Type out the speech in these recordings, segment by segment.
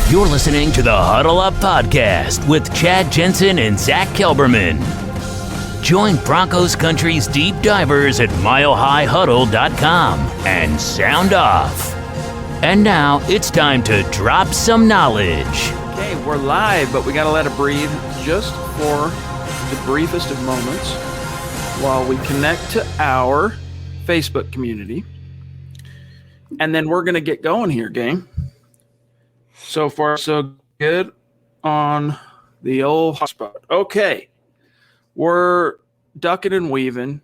You're listening to the Huddle Up Podcast with Chad Jensen and Zack Kelberman. Join Broncos Country's deep divers at milehighhuddle.com and sound off. And now it's time to drop some knowledge. Okay, we're live, but we got to let it breathe just for the briefest of moments while we connect to our Facebook community. And then we're going to get going here, gang. So far, so good on the old hotspot. Okay, we're ducking and weaving.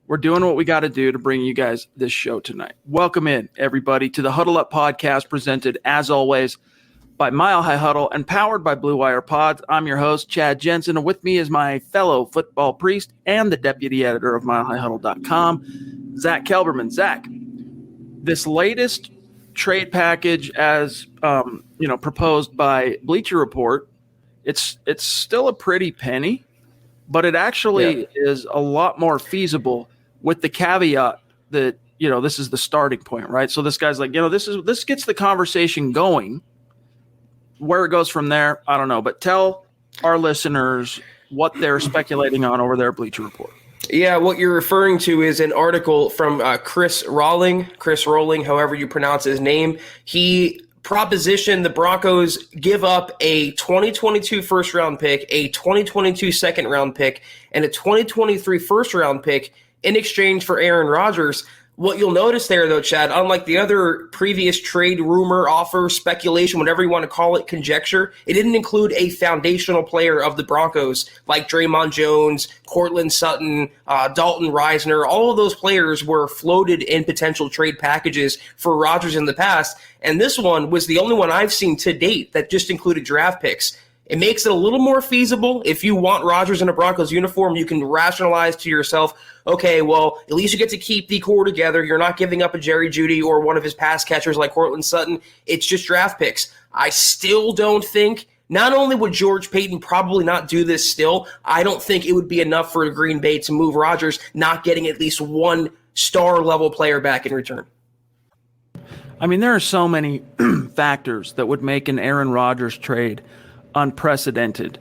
We're doing what we got to do to bring you guys this show tonight. Welcome in, everybody, to the Huddle Up Podcast, presented, as always, by Mile High Huddle and powered by Blue Wire Pods. I'm your host, Chad Jensen, and with me is my fellow football priest and the deputy editor of milehighhuddle.com, Zack Kelberman. Zack, this latest trade package, as proposed by Bleacher Report, it's still a pretty penny, but it actually is a lot more feasible, with the caveat that this is the starting point, right? So this guy's like, this gets the conversation going. Where it goes from there, I don't know, but tell our listeners what they're speculating on over there at Bleacher Report. Yeah, what you're referring to is an article from Chris Rolling, however you pronounce his name. He propositioned the Broncos give up a 2022 first-round pick, a 2022 second-round pick, and a 2023 first-round pick in exchange for Aaron Rodgers. What you'll notice there, though, Chad, unlike the other previous trade, rumor, offer, speculation, whatever you want to call it, conjecture, it didn't include a foundational player of the Broncos like Draymond Jones, Cortland Sutton, Dalton Reisner. All of those players were floated in potential trade packages for Rodgers in the past, and this one was the only one I've seen to date that just included draft picks. It makes it a little more feasible. If you want Rodgers in a Broncos uniform, you can rationalize to yourself, okay, well, at least you get to keep the core together. You're not giving up a Jerry Jeudy or one of his pass catchers like Cortland Sutton. It's just draft picks. I still don't think, not only would George Paton probably not do this still, I don't think it would be enough for Green Bay to move Rodgers, not getting at least one star-level player back in return. I mean, there are so many factors that would make an Aaron Rodgers trade unprecedented,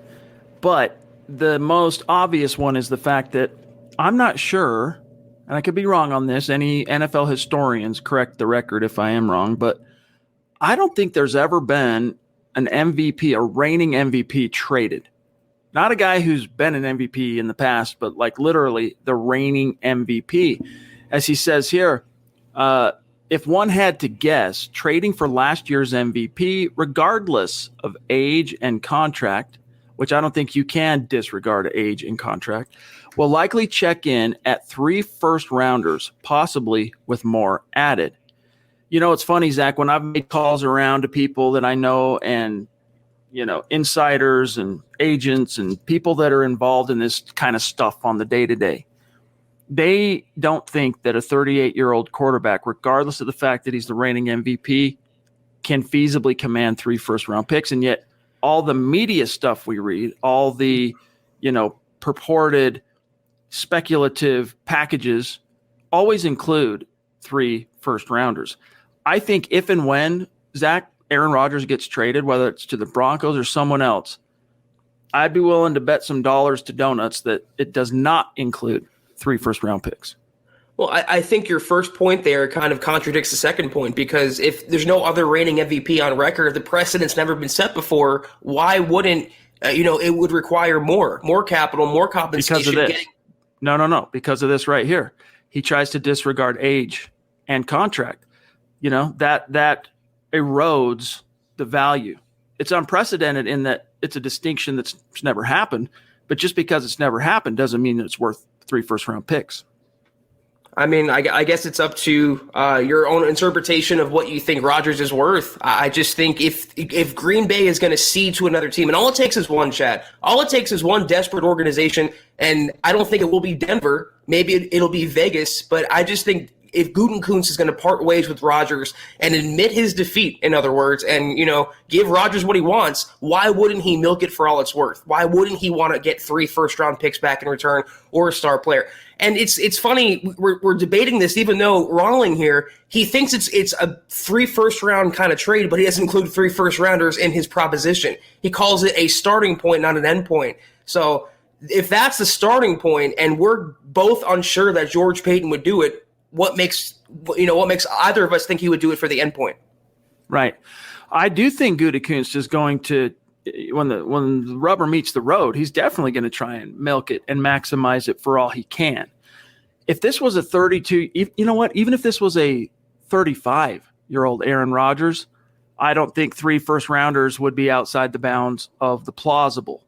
but the most obvious one is the fact that I'm not sure, and I could be wrong on this, any NFL historians correct the record if I am wrong, but I don't think there's ever been an MVP, a reigning MVP traded. Not a guy who's been an MVP in the past, but like literally the reigning MVP. As he says here, if one had to guess, trading for last year's MVP, regardless of age and contract, which I don't think you can disregard age and contract, will likely check in at 3 first-rounders, possibly with more added. It's funny, Zach, when I've made calls around to people that I know and, insiders and agents and people that are involved in this kind of stuff on the day-to-day, they don't think that a 38-year-old quarterback, regardless of the fact that he's the reigning MVP, can feasibly command 3 first-round picks. And yet all the media stuff we read, all the, purported speculative packages always include 3 first-rounders. I think if and when, Zach, Aaron Rodgers gets traded, whether it's to the Broncos or someone else, I'd be willing to bet some dollars to donuts that it does not include 3 first-round picks. Well, I think your first point there kind of contradicts the second point, because if there's no other reigning MVP on record, the precedent's never been set before, why wouldn't, it would require more capital, more compensation? Because of this. No. Because of this right here. He tries to disregard age and contract. That erodes the value. It's unprecedented in that it's a distinction that's never happened, but just because it's never happened doesn't mean that it's worth 3 first-round picks. I mean, I guess it's up to your own interpretation of what you think Rodgers is worth. I just think if Green Bay is going to cede to another team, and all it takes is one, Chad. All it takes is one desperate organization, and I don't think it will be Denver. Maybe it'll be Vegas, but I just think if Gutekunst is going to part ways with Rodgers and admit his defeat, in other words, and, give Rodgers what he wants, why wouldn't he milk it for all it's worth? Why wouldn't he want to get 3 first-round picks back in return or a star player? And it's funny, we're debating this, even though Rawling here, he thinks it's a 3 first-round kind of trade, but he doesn't include 3 first-rounders in his proposition. He calls it a starting point, not an end point. So if that's the starting point, and we're both unsure that George Paton would do it, what makes either of us think he would do it for the end point? Right. I do think Gutekunst is going to, when the rubber meets the road, he's definitely going to try and milk it and maximize it for all he can. If this was a 32, you know what? Even if this was a 35-year-old Aaron Rodgers, I don't think 3 first-rounders would be outside the bounds of the plausible.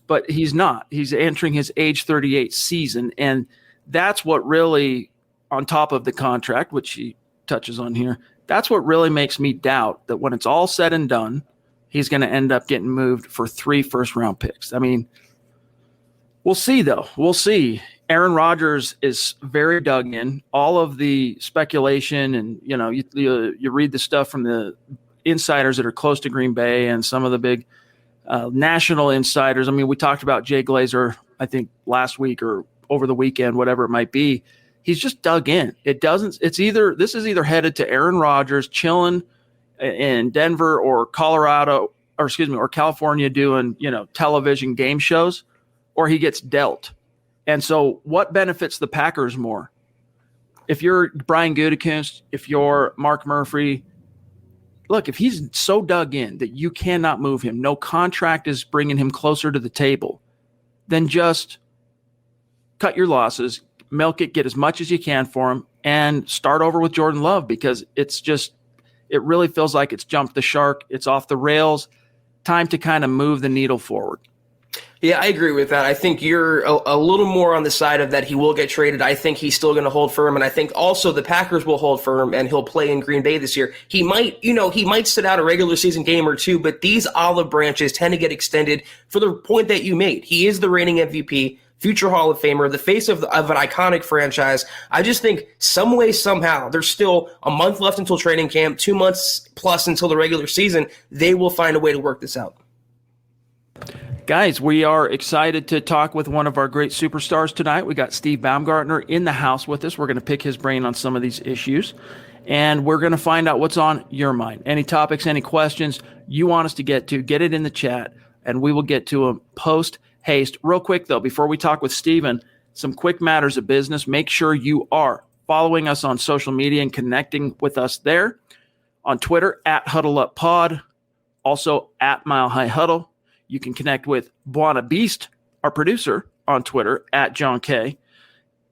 But he's not. He's entering his age 38 season, and that's what really, on top of the contract, which he touches on here, that's what really makes me doubt that when it's all said and done, he's going to end up getting moved for 3 first-round picks. I mean, we'll see, though. We'll see. Aaron Rodgers is very dug in. All of the speculation and, you read the stuff from the insiders that are close to Green Bay and some of the big national insiders. I mean, we talked about Jay Glazer, I think, last week or over the weekend, whatever it might be. He's just dug in. This is either headed to Aaron Rodgers chilling in Denver or Colorado, or California doing, television game shows, or he gets dealt. And so what benefits the Packers more? If you're Brian Gutekunst, if you're Mark Murphy, look, if he's so dug in that you cannot move him, no contract is bringing him closer to the table, then just cut your losses, milk it, get as much as you can for him, and start over with Jordan Love, because it really feels like it's jumped the shark. It's off the rails. Time to kind of move the needle forward. Yeah, I agree with that. I think you're a little more on the side of that he will get traded. I think he's still going to hold firm, and I think also the Packers will hold firm, and he'll play in Green Bay this year. He might sit out a regular season game or two, but these olive branches tend to get extended for the point that you made. He is the reigning MVP, future Hall of Famer, the face of an iconic franchise. I just think some way, somehow, there's still a month left until training camp, 2 months plus until the regular season. They will find a way to work this out. Guys, we are excited to talk with one of our great superstars tonight. We got Steve Baumgartner in the house with us. We're going to pick his brain on some of these issues, and we're going to find out what's on your mind. Any topics, any questions you want us to get it in the chat, and we will get to them post haste. Real quick, though, before we talk with Steven, some quick matters of business. Make sure you are following us on social media and connecting with us there. On Twitter, @HuddleUpPod, also @MileHighHuddle. You can connect with Buona Beast, our producer, on Twitter, @JohnK.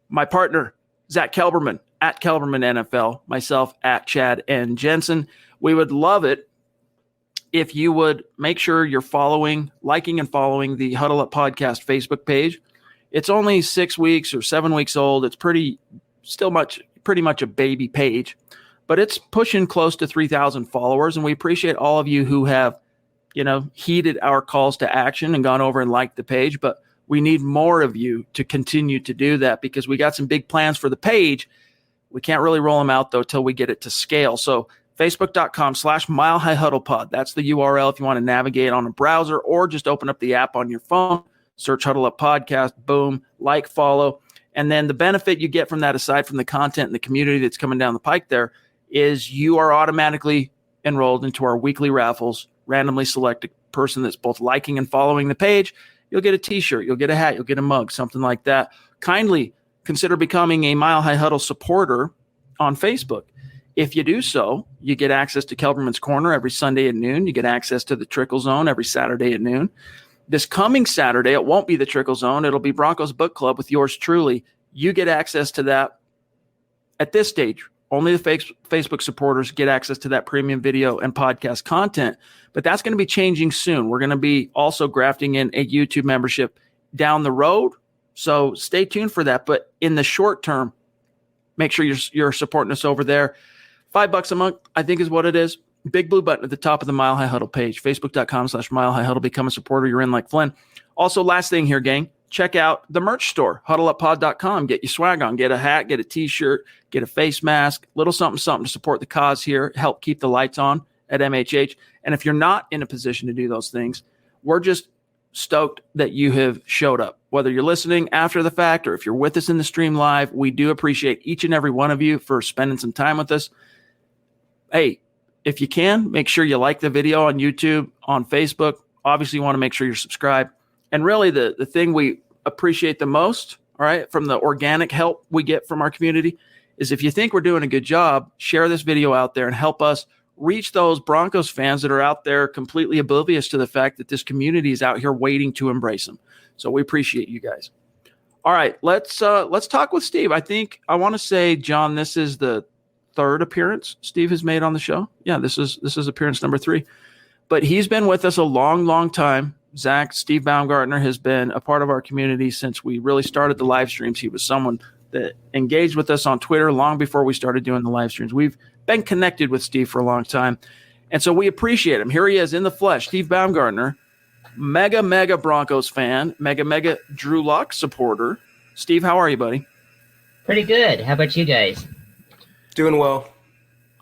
My partner, Zack Kelberman, @KelbermanNFL. Myself, @Chad and Jensen. We would love it if you would make sure you're liking and following the Huddle Up Podcast Facebook page. It's only 6 weeks or 7 weeks old. It's pretty much a baby page, but it's pushing close to 3,000 followers, and we appreciate all of you who have heeded our calls to action and gone over and liked the page. But we need more of you to continue to do that, because we got some big plans for the page. We can't really roll them out, though, till we get it to scale. So Facebook.com/MileHighHuddlePod. That's the URL if you want to navigate on a browser, or just open up the app on your phone, search Huddle Up Podcast, boom, like, follow. And then the benefit you get from that, aside from the content and the community that's coming down the pike there, is you are automatically enrolled into our weekly raffles. Randomly select a person that's both liking and following the page. You'll get a t-shirt, you'll get a hat, you'll get a mug, something like that. Kindly consider becoming a Mile High Huddle supporter on Facebook. If you do so, you get access to Kelberman's Corner every Sunday at noon. You get access to the Trickle Zone every Saturday at noon. This coming Saturday, it won't be the Trickle Zone. It'll be Broncos Book Club with yours truly. You get access to that at this stage. Only the Facebook supporters get access to that premium video and podcast content. But that's going to be changing soon. We're going to be also grafting in a YouTube membership down the road. So stay tuned for that. But in the short term, make sure you're supporting us over there. $5 a month, I think, is what it is. Big blue button at the top of the Mile High Huddle page. Facebook.com/Mile High Huddle. Become a supporter. You're in like Flynn. Also, last thing here, gang. Check out the merch store, huddleuppod.com. Get your swag on. Get a hat, get a t-shirt, get a face mask, little something to support the cause here, help keep the lights on at MHH. And if you're not in a position to do those things, we're just stoked that you have showed up. Whether you're listening after the fact or if you're with us in the stream live, we do appreciate each and every one of you for spending some time with us. Hey, if you can, make sure you like the video on YouTube, on Facebook. Obviously, you want to make sure you're subscribed. And really, the thing we appreciate the most, all right, from the organic help we get from our community is if you think we're doing a good job, share this video out there and help us reach those Broncos fans that are out there completely oblivious to the fact that this community is out here waiting to embrace them. So we appreciate you guys. All right, let's talk with Steve. I want to say, John, this is the third appearance Steve has made on the show. Yeah, this is appearance number 3. But he's been with us a long, long time. Steve Baumgartner has been a part of our community since we really started the live streams. He was someone that engaged with us on Twitter long before we started doing the live streams. We've been connected with Steve for a long time. And so we appreciate him. Here he is in the flesh, Steve Baumgartner, mega Broncos fan, mega Drew Lock supporter. Steve, how are you, buddy? Pretty good. How about you guys? Doing well.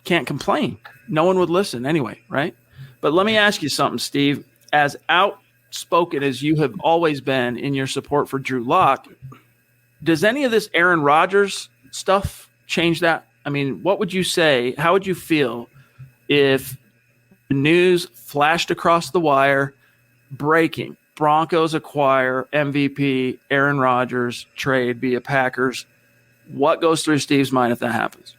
Can't complain. No one would listen anyway, right? But let me ask you something, Steve. As outspoken as you have always been in your support for Drew Lock, does any of this Aaron Rodgers stuff change that? I mean, what would you say? How would you feel if the news flashed across the wire, breaking, Broncos acquire MVP Aaron Rodgers, trade via Packers? What goes through Steve's mind if that happens?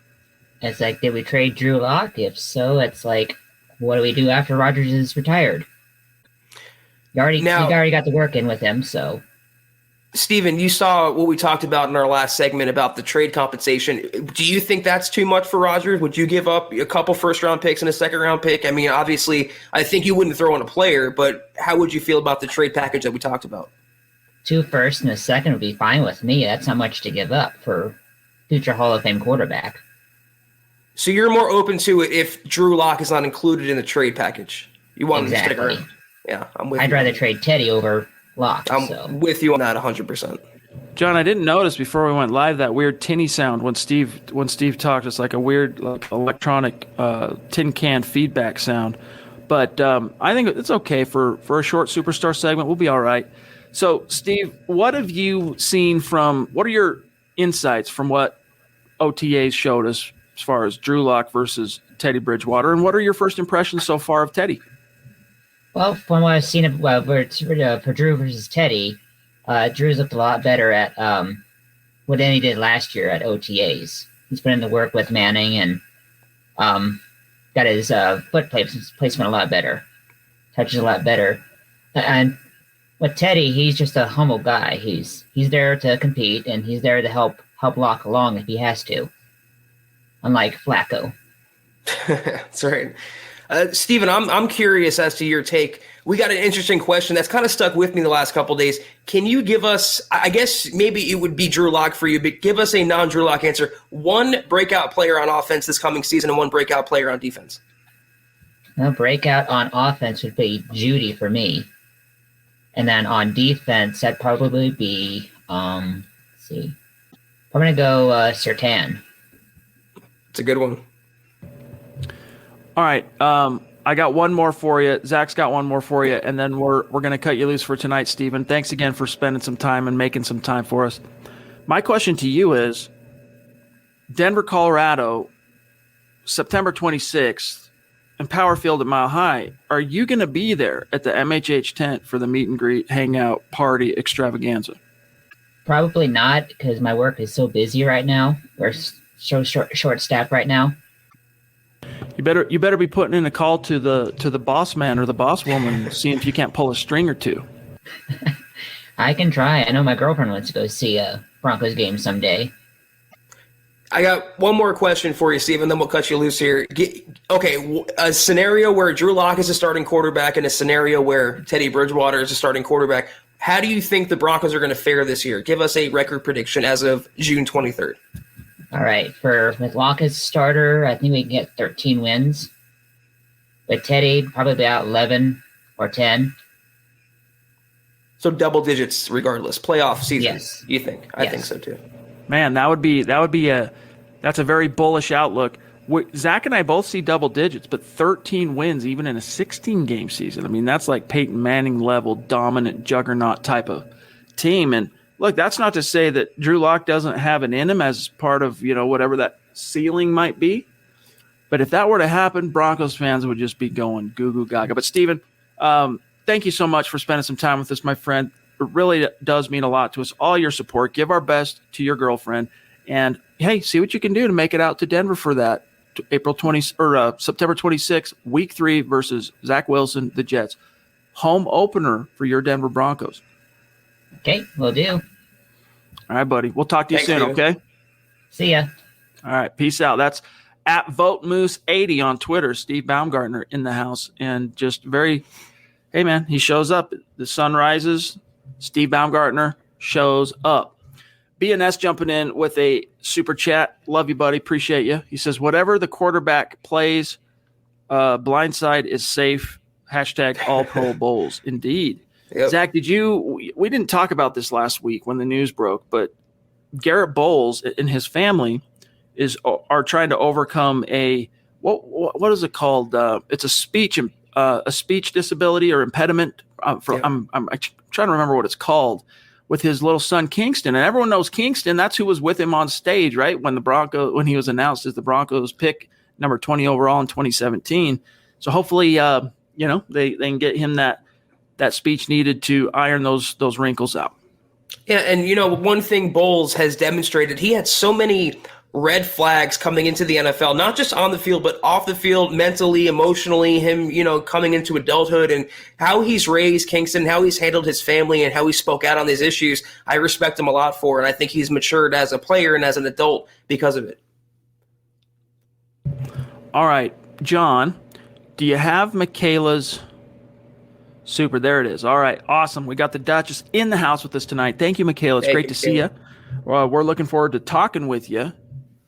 It's like, did we trade Drew Lock? If so, it's like, what do we do after Rodgers is retired? You already got the work in with him, so. Steven, you saw what we talked about in our last segment about the trade compensation. Do you think that's too much for Rodgers? Would you give up a couple first-round picks and a second-round pick? I mean, obviously, I think you wouldn't throw in a player, but how would you feel about the trade package that we talked about? 2 firsts and a second would be fine with me. That's not much to give up for future Hall of Fame quarterback. So you're more open to it if Drew Lock is not included in the trade package. You want him to stick around. Yeah, I'm with you. I'd rather trade Teddy over Lock. I'm with you on that 100%. John, I didn't notice before we went live that weird tinny sound when Steve talked. It's like a weird electronic tin can feedback sound. But I think it's okay for a short superstar segment. We'll be all right. So, Steve, what have you seen what are your insights from what OTAs showed us as far as Drew Lock versus Teddy Bridgewater? And what are your first impressions so far of Teddy? Well, from what I've seen for Drew versus Teddy, Drew's looked a lot better at what he did last year at OTAs. He's put in the work with Manning and got his foot placement a lot better, touches a lot better. And with Teddy, he's just a humble guy. He's there to compete, and he's there to help Lock along if he has to. Unlike Flacco. That's right. Steven, I'm curious as to your take. We got an interesting question that's kind of stuck with me the last couple of days. Can you give us, I guess maybe it would be Drew Lock for you, but give us a non-Drew Lock answer. One breakout player on offense this coming season and one breakout player on defense. Well, breakout on offense would be Judy for me. And then on defense, that'd probably be, let's see. I'm going to go Surtain. It's a good one. All right. I got one more for you. Zach's got one more for you, and then we're going to cut you loose for tonight, Stephen. Thanks again for spending some time and making some time for us. My question to you is, Denver, Colorado, September 26th, in Power Field at Mile High, are you going to be there at the MHH tent for the meet and greet, hangout, party, extravaganza? Probably not, because my work is so busy right now. We're so short staffed right now. You better be putting in a call to the boss man or the boss woman, seeing if you can't pull a string or two. I can try. I know my girlfriend wants to go see a Broncos game someday. I got one more question for you, Steve, and then we'll cut you loose here. Okay, a scenario where Drew Lock is a starting quarterback and a scenario where Teddy Bridgewater is a starting quarterback. How do you think the Broncos are going to fare this year? Give us a record prediction as of June 23rd. All right, with Lock as starter, I think we can get 13 wins. With Teddy, probably about 11 or 10. So double digits regardless. Playoff season, yes. You think? I think so too. Man, that's a very bullish outlook. Zach and I both see double digits, but 13 wins even in a 16-game season. I mean, that's like Peyton Manning level dominant juggernaut type of team. And look, that's not to say that Drew Lock doesn't have an in him as part of, whatever that ceiling might be. But if that were to happen, Broncos fans would just be going goo goo gaga. But Steven, thank you so much for spending some time with us, my friend. It really does mean a lot to us. All your support. Give our best to your girlfriend. And hey, see what you can do to make it out to Denver for that September 26th, week 3 versus Zach Wilson, the Jets. Home opener for your Denver Broncos. Okay, will do. All right, buddy. We'll talk to you soon, okay? See ya. All right, peace out. That's at VoteMoose80 on Twitter. Steve Baumgartner in the house. And just hey, man, he shows up. The sun rises. Steve Baumgartner shows up. BNS jumping in with a super chat. Love you, buddy. Appreciate you. He says, whatever the quarterback plays, blindside is safe. Hashtag all pro bowls. Indeed. Yep. Zach, we didn't talk about this last week when the news broke, but Garrett Bowles and his family are trying to overcome what is it called? It's a speech disability or impediment. I'm trying to remember what it's called. With his little son Kingston, and everyone knows Kingston. That's who was with him on stage, right? When he was announced as the Broncos pick number 20 overall in 2017. So hopefully, they can get him that speech needed to iron those wrinkles out. Yeah, and one thing Bowles has demonstrated, he had so many red flags coming into the NFL, not just on the field, but off the field, mentally, emotionally, him, coming into adulthood and how he's raised Kingston, how he's handled his family and how he spoke out on these issues. I respect him a lot for, and I think he's matured as a player and as an adult because of it. All right, John, do you have Michaela's super? There it is. All right, awesome. We got the Duchess in the house with us tonight. Thank you, Michaela. It's great to see you. We're looking forward to talking with you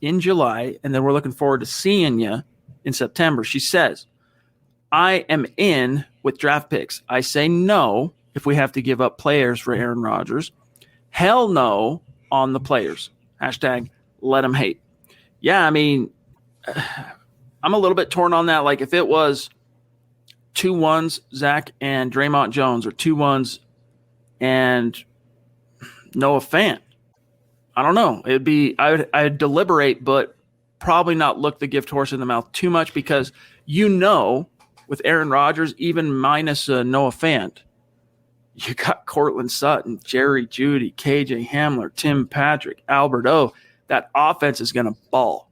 in July, and then we're looking forward to seeing you in September. She says, I am in with draft picks. I say no if we have to give up players for Aaron Rodgers. Hell no on the players. Hashtag let them hate. Yeah, I mean, I'm a little bit torn on that. Like if it was 2-1s, Zach and Draymond Jones, or 2-1s and Noah Fant, I don't know. I'd deliberate, but probably not look the gift horse in the mouth too much because with Aaron Rodgers, even minus Noah Fant, you got Cortland Sutton, Jerry Jeudy, KJ Hamler, Tim Patrick, Albert O. That offense is going to ball.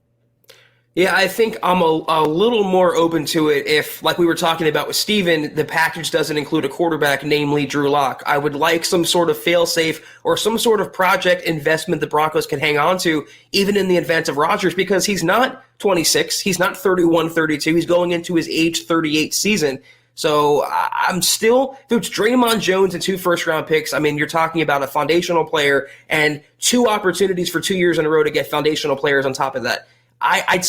Yeah, I think I'm a little more open to it if, like we were talking about with Steven, the package doesn't include a quarterback, namely Drew Lock. I would like some sort of fail-safe or some sort of project investment the Broncos can hang on to, even in the event of Rodgers, because he's not 26, he's not 31, 32, he's going into his age 38 season. So I'm still, if it's Draymond Jones and 2 first-round picks, I mean, you're talking about a foundational player and 2 opportunities for 2 years in a row to get foundational players on top of that. I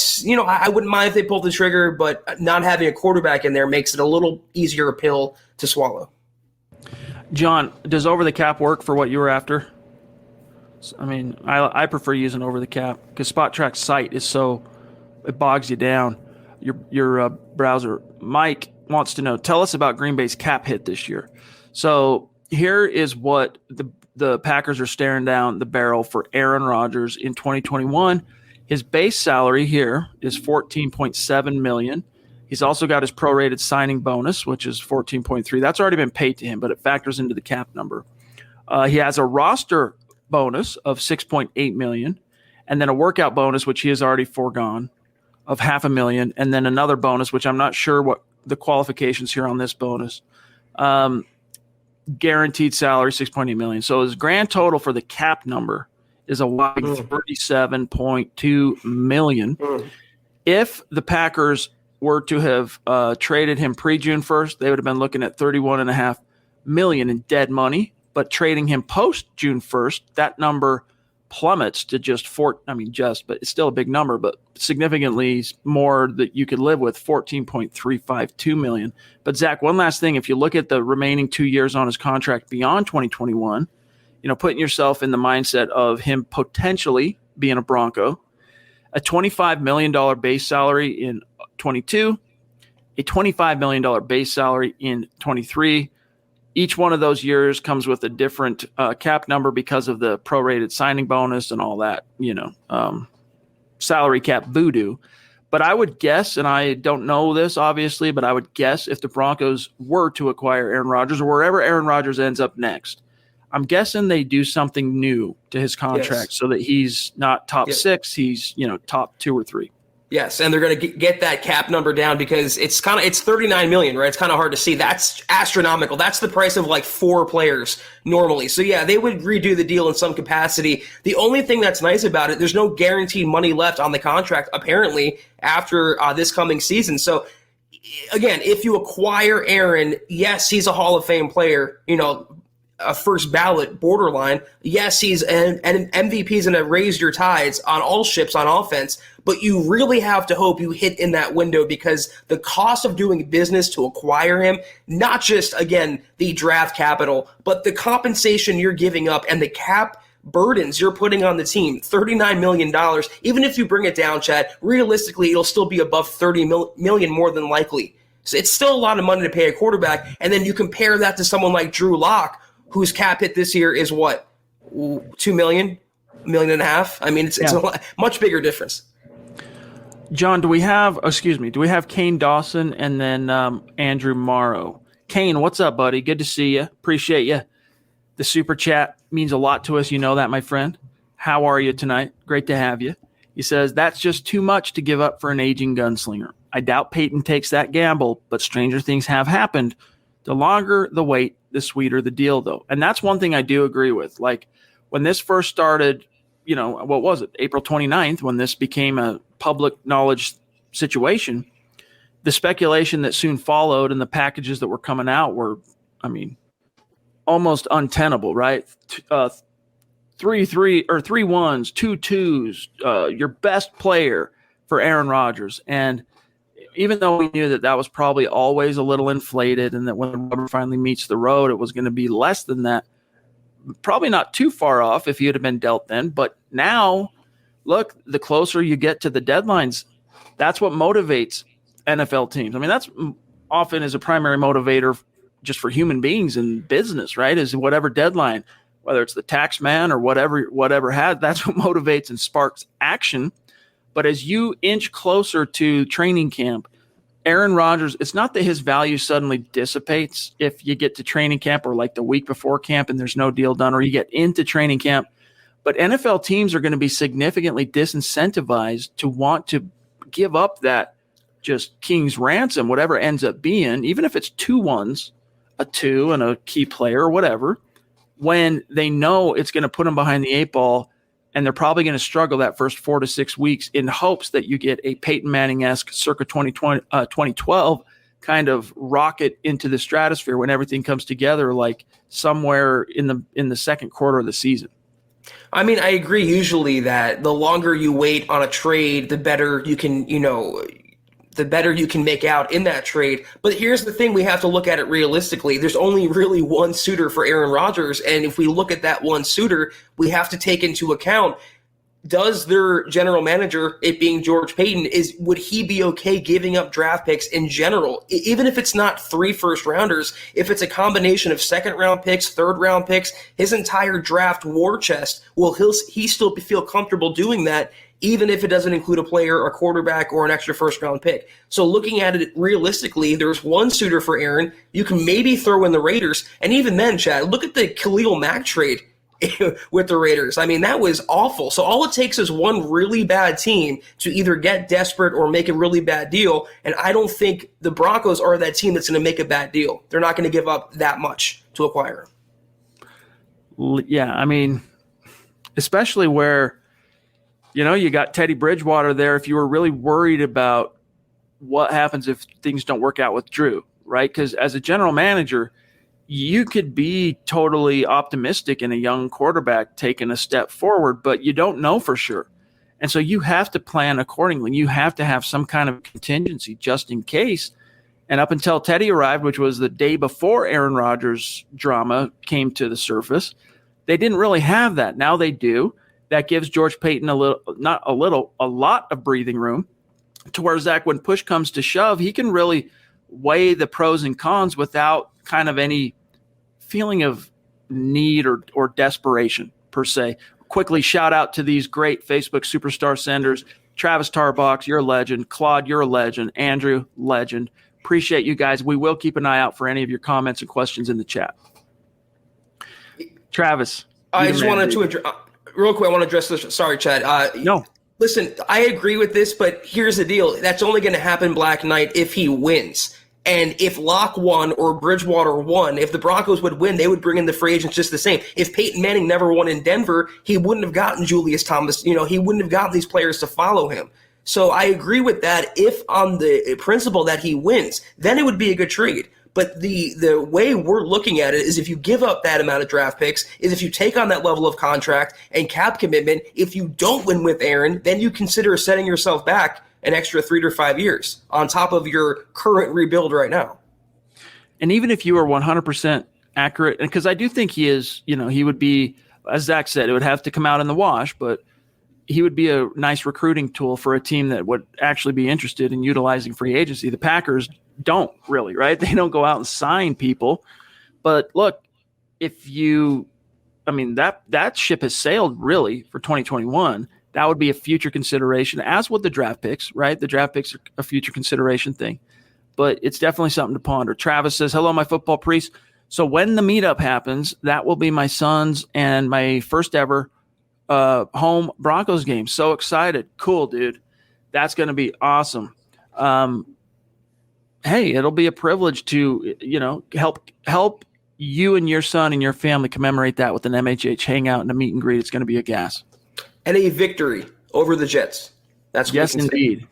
wouldn't mind if they pulled the trigger, but not having a quarterback in there makes it a little easier a pill to swallow. John, does over the cap work for what you were after? I mean, I prefer using over the cap because Spot Track site is it bogs you down. Your browser. Mike wants to know, tell us about Green Bay's cap hit this year. So here is what the Packers are staring down the barrel for Aaron Rodgers in 2021. His base salary here is $14.7 million. He's also got his prorated signing bonus, which is $14.3. That's already been paid to him, but it factors into the cap number. He has a roster bonus of $6.8 million, and then a workout bonus, which he has already foregone, of $500,000, and then another bonus, which I'm not sure what the qualifications here on this bonus. Guaranteed salary, $6.8 million. So his grand total for the cap number is a wide $37.2 million. If the Packers were to have traded him pre-June 1st, they would have been looking at $31.5 million in dead money. But trading him post-June 1st, that number plummets to but it's still a big number, but significantly more that you could live with, $14.352 million. But Zach, one last thing, if you look at the remaining 2 years on his contract beyond 2021, putting yourself in the mindset of him potentially being a Bronco, a $25 million base salary in 22, a $25 million base salary in 23. Each one of those years comes with a different cap number because of the prorated signing bonus and all that, salary cap voodoo. But I would guess, and I don't know this obviously, but I would guess if the Broncos were to acquire Aaron Rodgers or wherever Aaron Rodgers ends up next, I'm guessing they do something new to his contract so that he's not top 6, he's top 2 or 3. Yes, and they're going to get that cap number down because it's $39 million, right? It's kind of hard to see. That's astronomical. That's the price of like 4 players normally. So yeah, they would redo the deal in some capacity. The only thing that's nice about it, there's no guaranteed money left on the contract apparently after this coming season. So again, if you acquire Aaron, yes, he's a Hall of Fame player, a first ballot borderline. Yes, he's an MVP's going to raise your tides on all ships on offense, but you really have to hope you hit in that window because the cost of doing business to acquire him, not just, again, the draft capital, but the compensation you're giving up and the cap burdens you're putting on the team, $39 million. Even if you bring it down, Chad, realistically, it'll still be above $30 million more than likely. So it's still a lot of money to pay a quarterback. And then you compare that to someone like Drew Lock, whose cap hit this year is what, $2 million, $1.5 million? I mean, it's a much bigger difference. John, do we have Kane Dawson and then Andrew Morrow? Kane, what's up, buddy? Good to see you. Appreciate you. The super chat means a lot to us. You know that, my friend. How are you tonight? Great to have you. He says, that's just too much to give up for an aging gunslinger. I doubt Peyton takes that gamble, but stranger things have happened. The longer the wait, the sweeter the deal, though. And that's one thing I do agree with. Like when this first started, what was it? April 29th, when this became a public knowledge situation, the speculation that soon followed and the packages that were coming out were, almost untenable, right? 3 1s, 2 2s, your best player for Aaron Rodgers. And even though we knew that was probably always a little inflated and that when the rubber finally meets the road, it was going to be less than that, probably not too far off if you'd have been dealt then. But now, look, the closer you get to the deadlines, that's what motivates NFL teams. That's often is a primary motivator just for human beings in business, right? Is whatever deadline, whether it's the tax man or whatever that's what motivates and sparks action. But as you inch closer to training camp, Aaron Rodgers, it's not that his value suddenly dissipates if you get to training camp or like the week before camp and there's no deal done, or you get into training camp. But NFL teams are going to be significantly disincentivized to want to give up that just king's ransom, whatever it ends up being, even if it's 2 1s, a 2 and a key player or whatever, when they know it's going to put them behind the 8 ball. And they're probably going to struggle that first 4 to 6 weeks in hopes that you get a Peyton Manning-esque circa 2012 kind of rocket into the stratosphere when everything comes together, like somewhere in the second quarter of the season. I agree usually that the longer you wait on a trade, the better you can, the better you can make out in that trade. But here's the thing, we have to look at it realistically. There's only really one suitor for Aaron Rodgers, and if we look at that one suitor, we have to take into account, does their general manager, it being George Payton, would he be okay giving up draft picks in general? Even if it's not 3 first-rounders, if it's a combination of second-round picks, third-round picks, his entire draft war chest, will he still feel comfortable doing that, even if it doesn't include a player, a quarterback, or an extra first-round pick? So looking at it realistically, there's one suitor for Aaron. You can maybe throw in the Raiders. And even then, Chad, look at the Khalil Mack trade with the Raiders. That was awful. So all it takes is one really bad team to either get desperate or make a really bad deal. And I don't think the Broncos are that team that's going to make a bad deal. They're not going to give up that much to acquire him. Yeah, especially where you got Teddy Bridgewater there. If you were really worried about what happens if things don't work out with Drew, right? Because as a general manager, you could be totally optimistic in a young quarterback taking a step forward, but you don't know for sure. And so you have to plan accordingly. You have to have some kind of contingency just in case. And up until Teddy arrived, which was the day before Aaron Rodgers' drama came to the surface, they didn't really have that. Now they do. that gives George Payton a lot of breathing room to where Zach, when push comes to shove, he can really weigh the pros and cons without kind of any feeling of need or desperation per se. Quickly shout out to these great Facebook superstar senders. Travis Tarbox, you're a legend. Claude, you're a legend. Andrew, legend. Appreciate you guys. We will keep an eye out for any of your comments and questions in the chat. Travis. I just wanted to address, real quick, I want to address this. Sorry, Chad. No. Listen, I agree with this, but here's the deal. That's only going to happen, Black Knight, if he wins. And if Locke won or Bridgewater won, if the Broncos would win, they would bring in the free agents just the same. If Peyton Manning never won in Denver, he wouldn't have gotten Julius Thomas. He wouldn't have gotten these players to follow him. So I agree with that. If on the principle that he wins, then it would be a good trade. But the way we're looking at it is if you give up that amount of draft picks, is if you take on that level of contract and cap commitment, if you don't win with Aaron, then you consider setting yourself back an extra 3 to 5 years on top of your current rebuild right now. And even if you are 100% accurate, because I do think he is, he would be, as Zach said, it would have to come out in the wash, but he would be a nice recruiting tool for a team that would actually be interested in utilizing free agency. The Packers don't really, right? They don't go out and sign people. But look, that ship has sailed really for 2021. That would be a future consideration, as would the draft picks, right? The draft picks are a future consideration thing. But it's definitely something to ponder. Travis says, hello, my football priest. So when the meetup happens, that will be my son's and my first ever home Broncos game. So excited. Cool, dude. That's going to be awesome. Hey, it'll be a privilege to, help you and your son and your family commemorate that with an MHH hangout and a meet and greet. It's going to be a gas. And a victory over the Jets. That's what yes, we can indeed. say.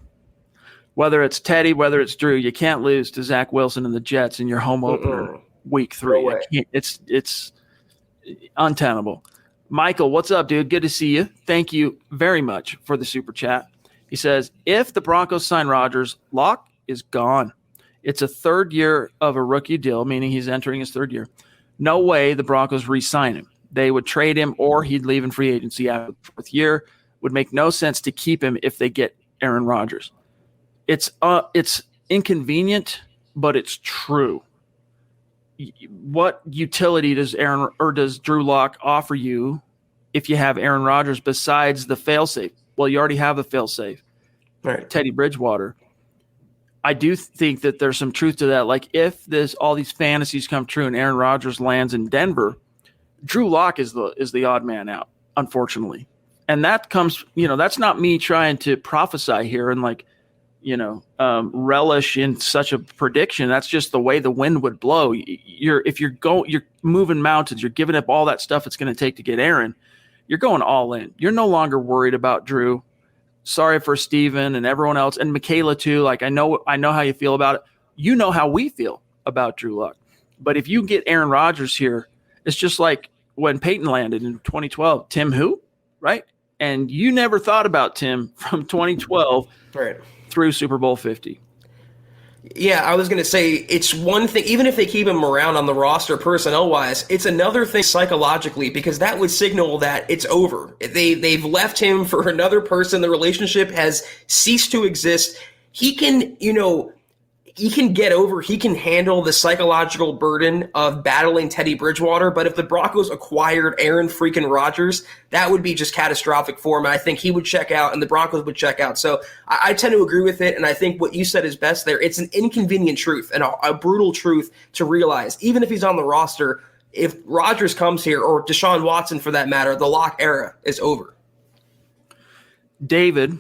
Whether it's Teddy, whether it's Drew, you can't lose to Zach Wilson and the Jets in your home opener week 3. No way. It's untenable. Michael, what's up, dude? Good to see you. Thank you very much for the super chat. He says, if the Broncos sign Rodgers, Locke is gone. It's a third year of a rookie deal, meaning he's entering his third year. No way the Broncos re-sign him. They would trade him or he'd leave in free agency after the 4th year. Would make no sense to keep him if they get Aaron Rodgers. It's inconvenient, but it's true. What utility does Drew Lock offer you if you have Aaron Rodgers besides the failsafe? Well, you already have a failsafe, right? Teddy Bridgewater. I do think that there's some truth to that. Like if all these fantasies come true and Aaron Rodgers lands in Denver, Drew Lock is the odd man out, unfortunately. And that comes, that's not me trying to prophesy here and relish in such a prediction. That's just the way the wind would blow. You're moving mountains. You're giving up all that stuff it's going to take to get Aaron. You're going all in. You're no longer worried about Drew. Sorry for Steven and everyone else and Michaela too. Like I know how you feel about it. You know how we feel about Drew Lock. But if you get Aaron Rodgers here, it's just like when Peyton landed in 2012. Tim who? Right? And you never thought about Tim from 2012 right through Super Bowl 50. Yeah, I was going to say it's one thing, even if they keep him around on the roster personnel-wise, it's another thing psychologically because that would signal that it's over. They've left him for another person. The relationship has ceased to exist. He can, he can get over, he can handle the psychological burden of battling Teddy Bridgewater. But if the Broncos acquired Aaron freaking Rodgers, that would be just catastrophic for him. And I think he would check out and the Broncos would check out. So I tend to agree with it. And I think what you said is best there. It's an inconvenient truth and a brutal truth to realize. Even if he's on the roster, if Rodgers comes here or Deshaun Watson for that matter, the Lock era is over. David,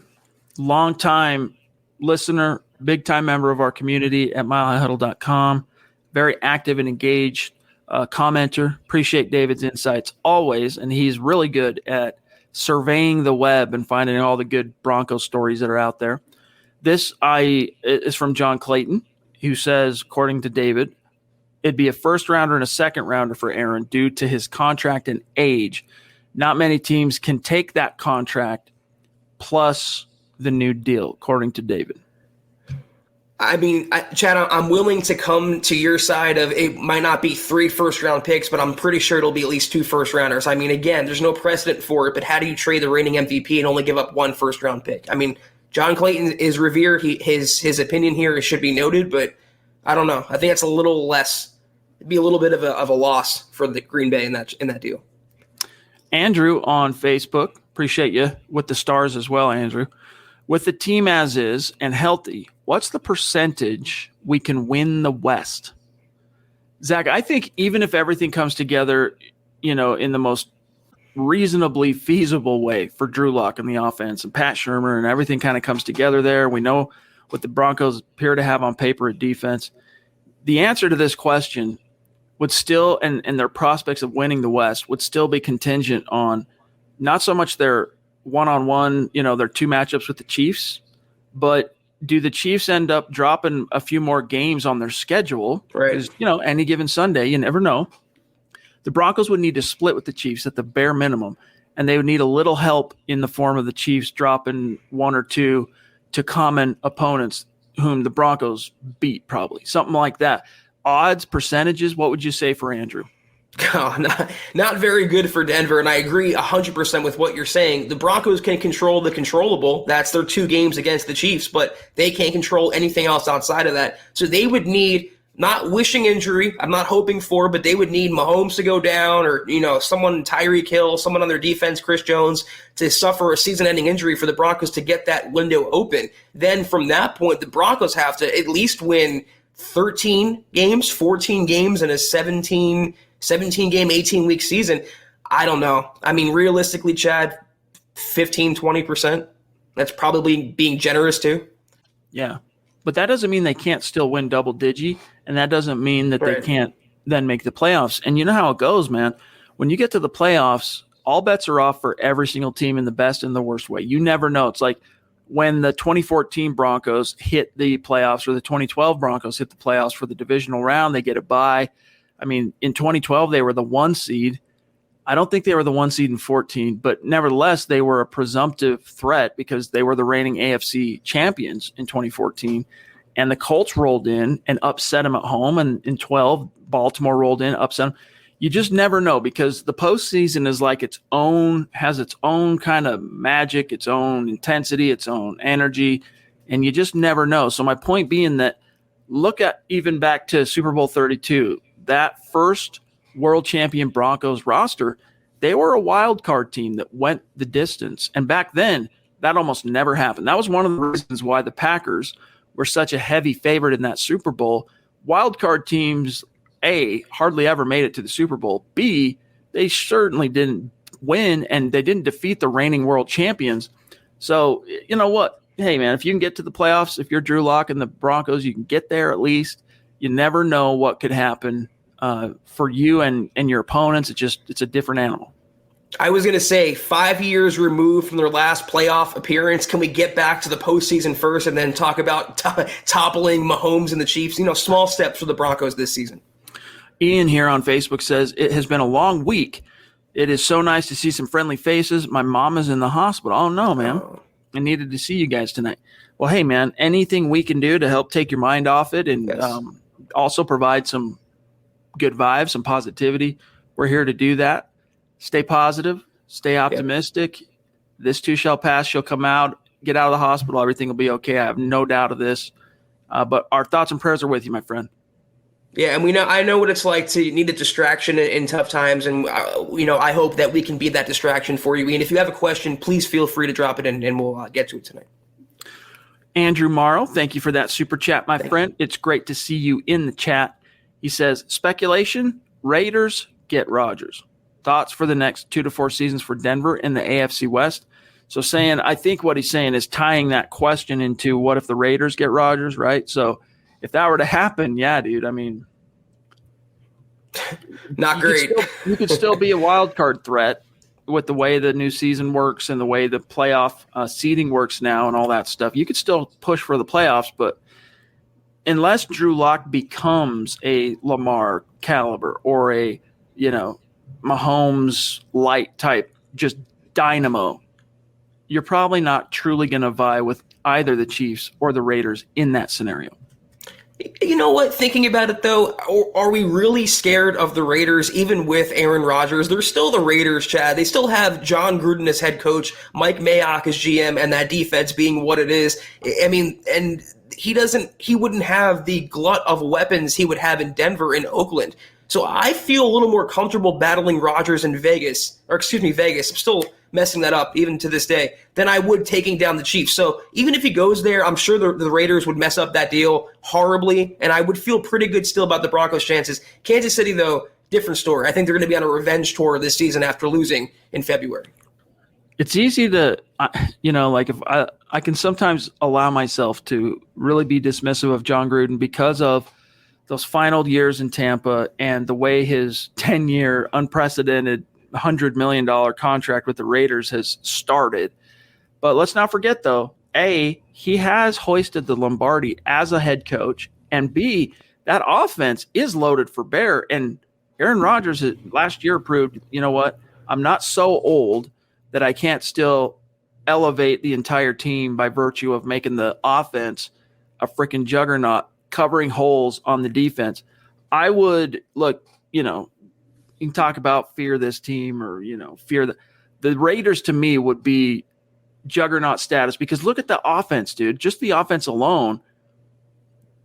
longtime listener, big-time member of our community at milehighhuddle.com, very active and engaged commenter. Appreciate David's insights always, and he's really good at surveying the web and finding all the good Broncos stories that are out there. This is from John Clayton, who says, according to David, it'd be a first-rounder and a second-rounder for Aaron due to his contract and age. Not many teams can take that contract plus the new deal, according to David. I mean, Chad, I'm willing to come to your side of it might not be 3 first-round picks, but I'm pretty sure it'll be at least 2 first-rounders. I mean, again, there's no precedent for it, but how do you trade the reigning MVP and only give up 1 first-round pick? I mean, John Clayton is revered. His opinion here should be noted, but I don't know. I think it's a little less. It'd be a little bit of a loss for the Green Bay in that deal. Andrew on Facebook, appreciate you with the stars as well, Andrew. With the team as is and healthy, what's the percentage we can win the West? Zach, I think even if everything comes together, in the most reasonably feasible way for Drew Lock and the offense and Pat Shurmur and everything kind of comes together there. We know what the Broncos appear to have on paper at defense. The answer to this question would still, and their prospects of winning the West would still be contingent on not so much their one-on-one, their 2 matchups with the Chiefs, but do the Chiefs end up dropping a few more games on their schedule? Right. Because, any given Sunday, you never know. The Broncos would need to split with the Chiefs at the bare minimum, and they would need a little help in the form of the Chiefs dropping 1 or 2 to common opponents whom the Broncos beat, probably. Something like that. Odds, percentages, what would you say for Andrew? Oh, not very good for Denver, and I agree 100% with what you're saying. The Broncos can control the controllable. That's their 2 games against the Chiefs, but they can't control anything else outside of that. So they would need, not wishing injury, I'm not hoping for, but they would need Mahomes to go down or, someone, Tyreek Hill, someone on their defense, Chris Jones, to suffer a season-ending injury for the Broncos to get that window open. Then from that point, the Broncos have to at least win 13 games, 14 games in a 17-game, 18-week season. I don't know. I mean, realistically, Chad, 15, 20%. That's probably being generous too. Yeah. But that doesn't mean they can't still win double-digit, and that doesn't mean that they can't then make the playoffs. And you know how it goes, man. When you get to the playoffs, all bets are off for every single team in the best and the worst way. You never know. It's like when the 2014 Broncos hit the playoffs or the 2012 Broncos hit the playoffs for the divisional round, they get a bye. I mean, in 2012, they were the 1 seed. I don't think they were the 1 seed in 14, but nevertheless, they were a presumptive threat because they were the reigning AFC champions in 2014. And the Colts rolled in and upset them at home. And in 12, Baltimore rolled in, upset them. You just never know because the postseason is like has its own kind of magic, its own intensity, its own energy, and you just never know. So my point being that look at even back to Super Bowl 32, that first world champion Broncos roster, they were a wild card team that went the distance. And back then, that almost never happened. That was one of the reasons why the Packers were such a heavy favorite in that Super Bowl. Wild card teams, A, hardly ever made it to the Super Bowl. B, they certainly didn't win, and they didn't defeat the reigning world champions. So, you know what? Hey, man, if you can get to the playoffs, if you're Drew Lock and the Broncos, you can get there at least. You never know what could happen for you and your opponents. It's a different animal. I was going to say 5 years removed from their last playoff appearance. Can we get back to the postseason first and then talk about toppling Mahomes and the Chiefs? Small steps for the Broncos this season. Ian here on Facebook says, it has been a long week. It is so nice to see some friendly faces. My mom is in the hospital. Oh, no, man. I needed to see you guys tonight. Well, hey, man, anything we can do to help take your mind off it and also provide some good vibes, some positivity, we're here to do that. Stay positive. Stay optimistic. Yep. This too shall pass. She'll come out, get out of the hospital. Everything will be okay. I have no doubt of this. But our thoughts and prayers are with you, my friend. Yeah, and I know what it's like to need a distraction in tough times, and I hope that we can be that distraction for you. And if you have a question, please feel free to drop it in, and we'll get to it tonight. Andrew Morrow, thank you for that super chat, my friend. It's great to see you in the chat. He says, speculation, Raiders get Rodgers. Thoughts for the next 2 to 4 seasons for Denver in the AFC West. So I think what he's saying is tying that question into what if the Raiders get Rodgers, right? So if that were to happen, yeah, dude, I mean, not great. You could still be a wild card threat with the way the new season works and the way the playoff seeding works now and all that stuff. You could still push for the playoffs, but unless Drew Lock becomes a Lamar caliber or a, Mahomes light type, just dynamo, you're probably not truly going to vie with either the Chiefs or the Raiders in that scenario. You know what? Thinking about it, though, are we really scared of the Raiders, even with Aaron Rodgers? They're still the Raiders, Chad. They still have John Gruden as head coach, Mike Mayock as GM, and that defense being what it is. I mean, and he wouldn't have the glut of weapons he would have in Denver and Oakland. So I feel a little more comfortable battling Rodgers in Vegas. I'm still messing that up even to this day, than I would taking down the Chiefs. So even if he goes there, I'm sure the Raiders would mess up that deal horribly, and I would feel pretty good still about the Broncos' chances. Kansas City, though, different story. I think they're going to be on a revenge tour this season after losing in February. It's easy to, like if I can sometimes allow myself to really be dismissive of John Gruden because of those final years in Tampa and the way his 10-year unprecedented $100 million contract with the Raiders has started. But let's not forget, though, A, he has hoisted the Lombardi as a head coach, and B, that offense is loaded for bear. And Aaron Rodgers last year proved, you know what, I'm not so old that I can't still elevate the entire team by virtue of making the offense a freaking juggernaut, covering holes on the defense. I would look, you can talk about fear this team or, fear the Raiders to me would be juggernaut status because look at the offense, dude. Just the offense alone.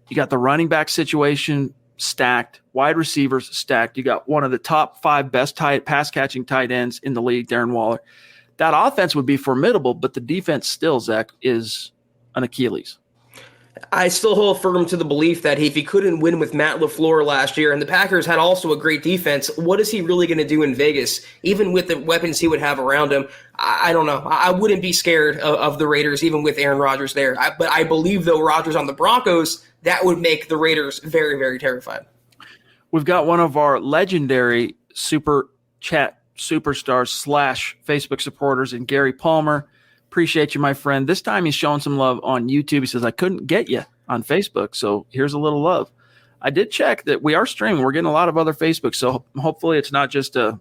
You got the running back situation stacked, wide receivers stacked. You got one of the top 5 best pass catching tight ends in the league, Darren Waller. That offense would be formidable, but the defense still, Zach, is an Achilles. I still hold firm to the belief that if he couldn't win with Matt LaFleur last year, and the Packers had also a great defense, what is he really going to do in Vegas, even with the weapons he would have around him? I don't know. I wouldn't be scared of the Raiders, even with Aaron Rodgers there. But I believe, though, Rodgers on the Broncos, that would make the Raiders very, very terrified. We've got one of our legendary Super Chat superstars / Facebook supporters in Gary Palmer. Appreciate you, my friend. This time he's showing some love on YouTube. He says, I couldn't get you on Facebook, so here's a little love. I did check that we are streaming. We're getting a lot of other Facebook, so hopefully it's probably just a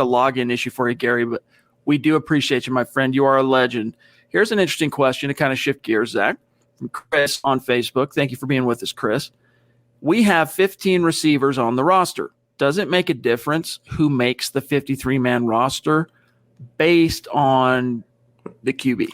login issue for you, Gary, but we do appreciate you, my friend. You are a legend. Here's an interesting question to kind of shift gears, Zach, from Chris on Facebook. Thank you for being with us, Chris. We have 15 receivers on the roster. Does it make a difference who makes the 53-man roster based on the QB?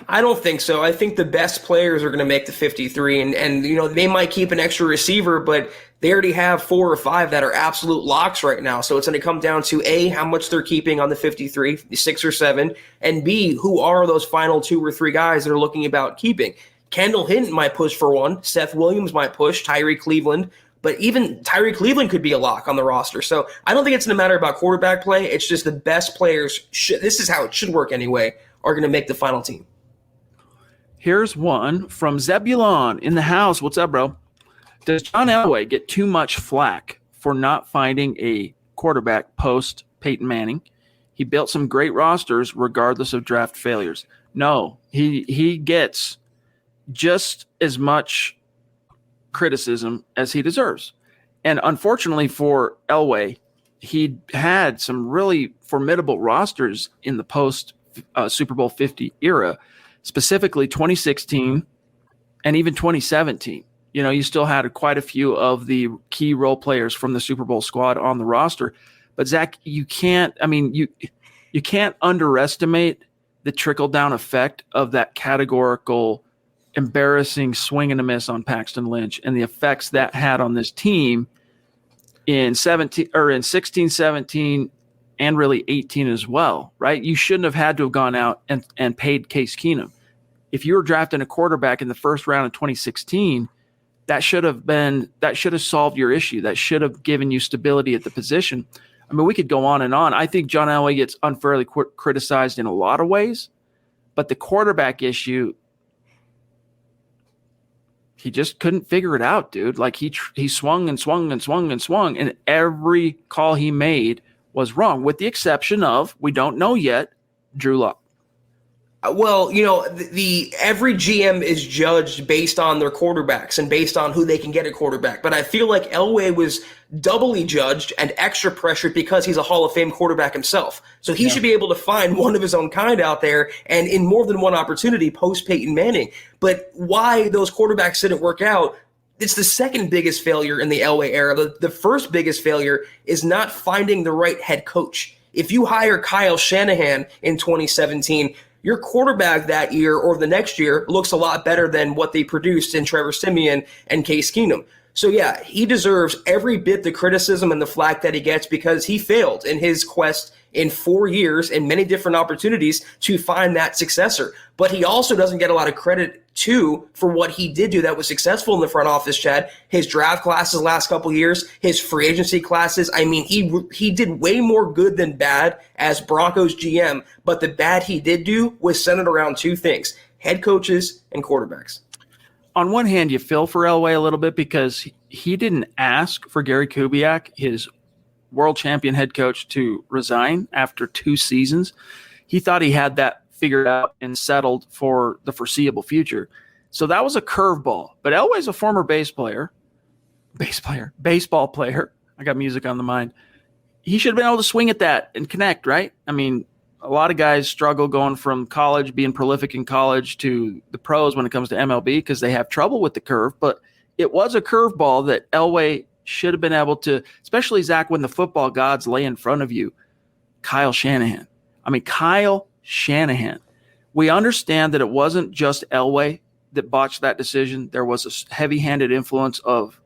I don't think so. I think the best players are going to make the 53, and they might keep an extra receiver, but they already have 4 or 5 that are absolute locks right now. So it's going to come down to A, how much they're keeping on the 53, 6 or 7, and B, who are those final 2 or 3 guys that are looking about keeping. Kendall Hinton might push for one. Seth Williams might push. Tyree Cleveland. But even Tyree Cleveland could be a lock on the roster. So I don't think it's a matter about quarterback play. It's just the best players, this is how it should work anyway, are going to make the final team. Here's one from Zebulon in the house. What's up, bro? Does John Elway get too much flack for not finding a quarterback post Peyton Manning? He built some great rosters regardless of draft failures. No, he gets just as much criticism as he deserves. And unfortunately for Elway, he had some really formidable rosters in the post Super Bowl 50 era, specifically 2016 and even 2017. You still had quite a few of the key role players from the Super Bowl squad on the roster. But Zach, you can't underestimate the trickle-down effect of that categorical embarrassing swing and a miss on Paxton Lynch and the effects that had on this team in 16, 17, and really 18 as well, right? You shouldn't have had to have gone out and paid Case Keenum. If you were drafting a quarterback in the first round of 2016, that should have solved your issue. That should have given you stability at the position. I mean, we could go on and on. I think John Elway gets unfairly criticized in a lot of ways, but the quarterback issue, he just couldn't figure it out, dude. Like he swung and swung and swung and swung, and every call he made was wrong, with the exception of, we don't know yet, Drew Lock. Well, the every GM is judged based on their quarterbacks and based on who they can get at quarterback. But I feel like Elway was doubly judged and extra pressured because he's a Hall of Fame quarterback himself. So he should be able to find one of his own kind out there and in more than one opportunity post Peyton Manning. But why those quarterbacks didn't work out, it's the second biggest failure in the Elway era. The first biggest failure is not finding the right head coach. If you hire Kyle Shanahan in 2017, your quarterback that year or the next year looks a lot better than what they produced in Trevor Siemian and Case Keenum. So, yeah, he deserves every bit the criticism and the flack that he gets because he failed in his quest in 4 years and many different opportunities to find that successor. But he also doesn't get a lot of credit, too, for what he did do that was successful in the front office, Chad. His draft classes last couple years, his free agency classes. I mean, he did way more good than bad as Broncos GM, but the bad he did do was centered around two things: head coaches and quarterbacks. On one hand, you feel for Elway a little bit because he didn't ask for Gary Kubiak, his world champion head coach, to resign after 2 seasons. He thought he had that figured out and settled for the foreseeable future. So that was a curveball. But Elway's a former baseball player. I got music on the mind. He should have been able to swing at that and connect, right? I mean, a lot of guys struggle going from college, being prolific in college, to the pros when it comes to MLB because they have trouble with the curve. But it was a curveball that Elway should have been able to, especially, Zach, when the football gods lay in front of you. Kyle Shanahan. We understand that it wasn't just Elway that botched that decision. There was a heavy-handed influence of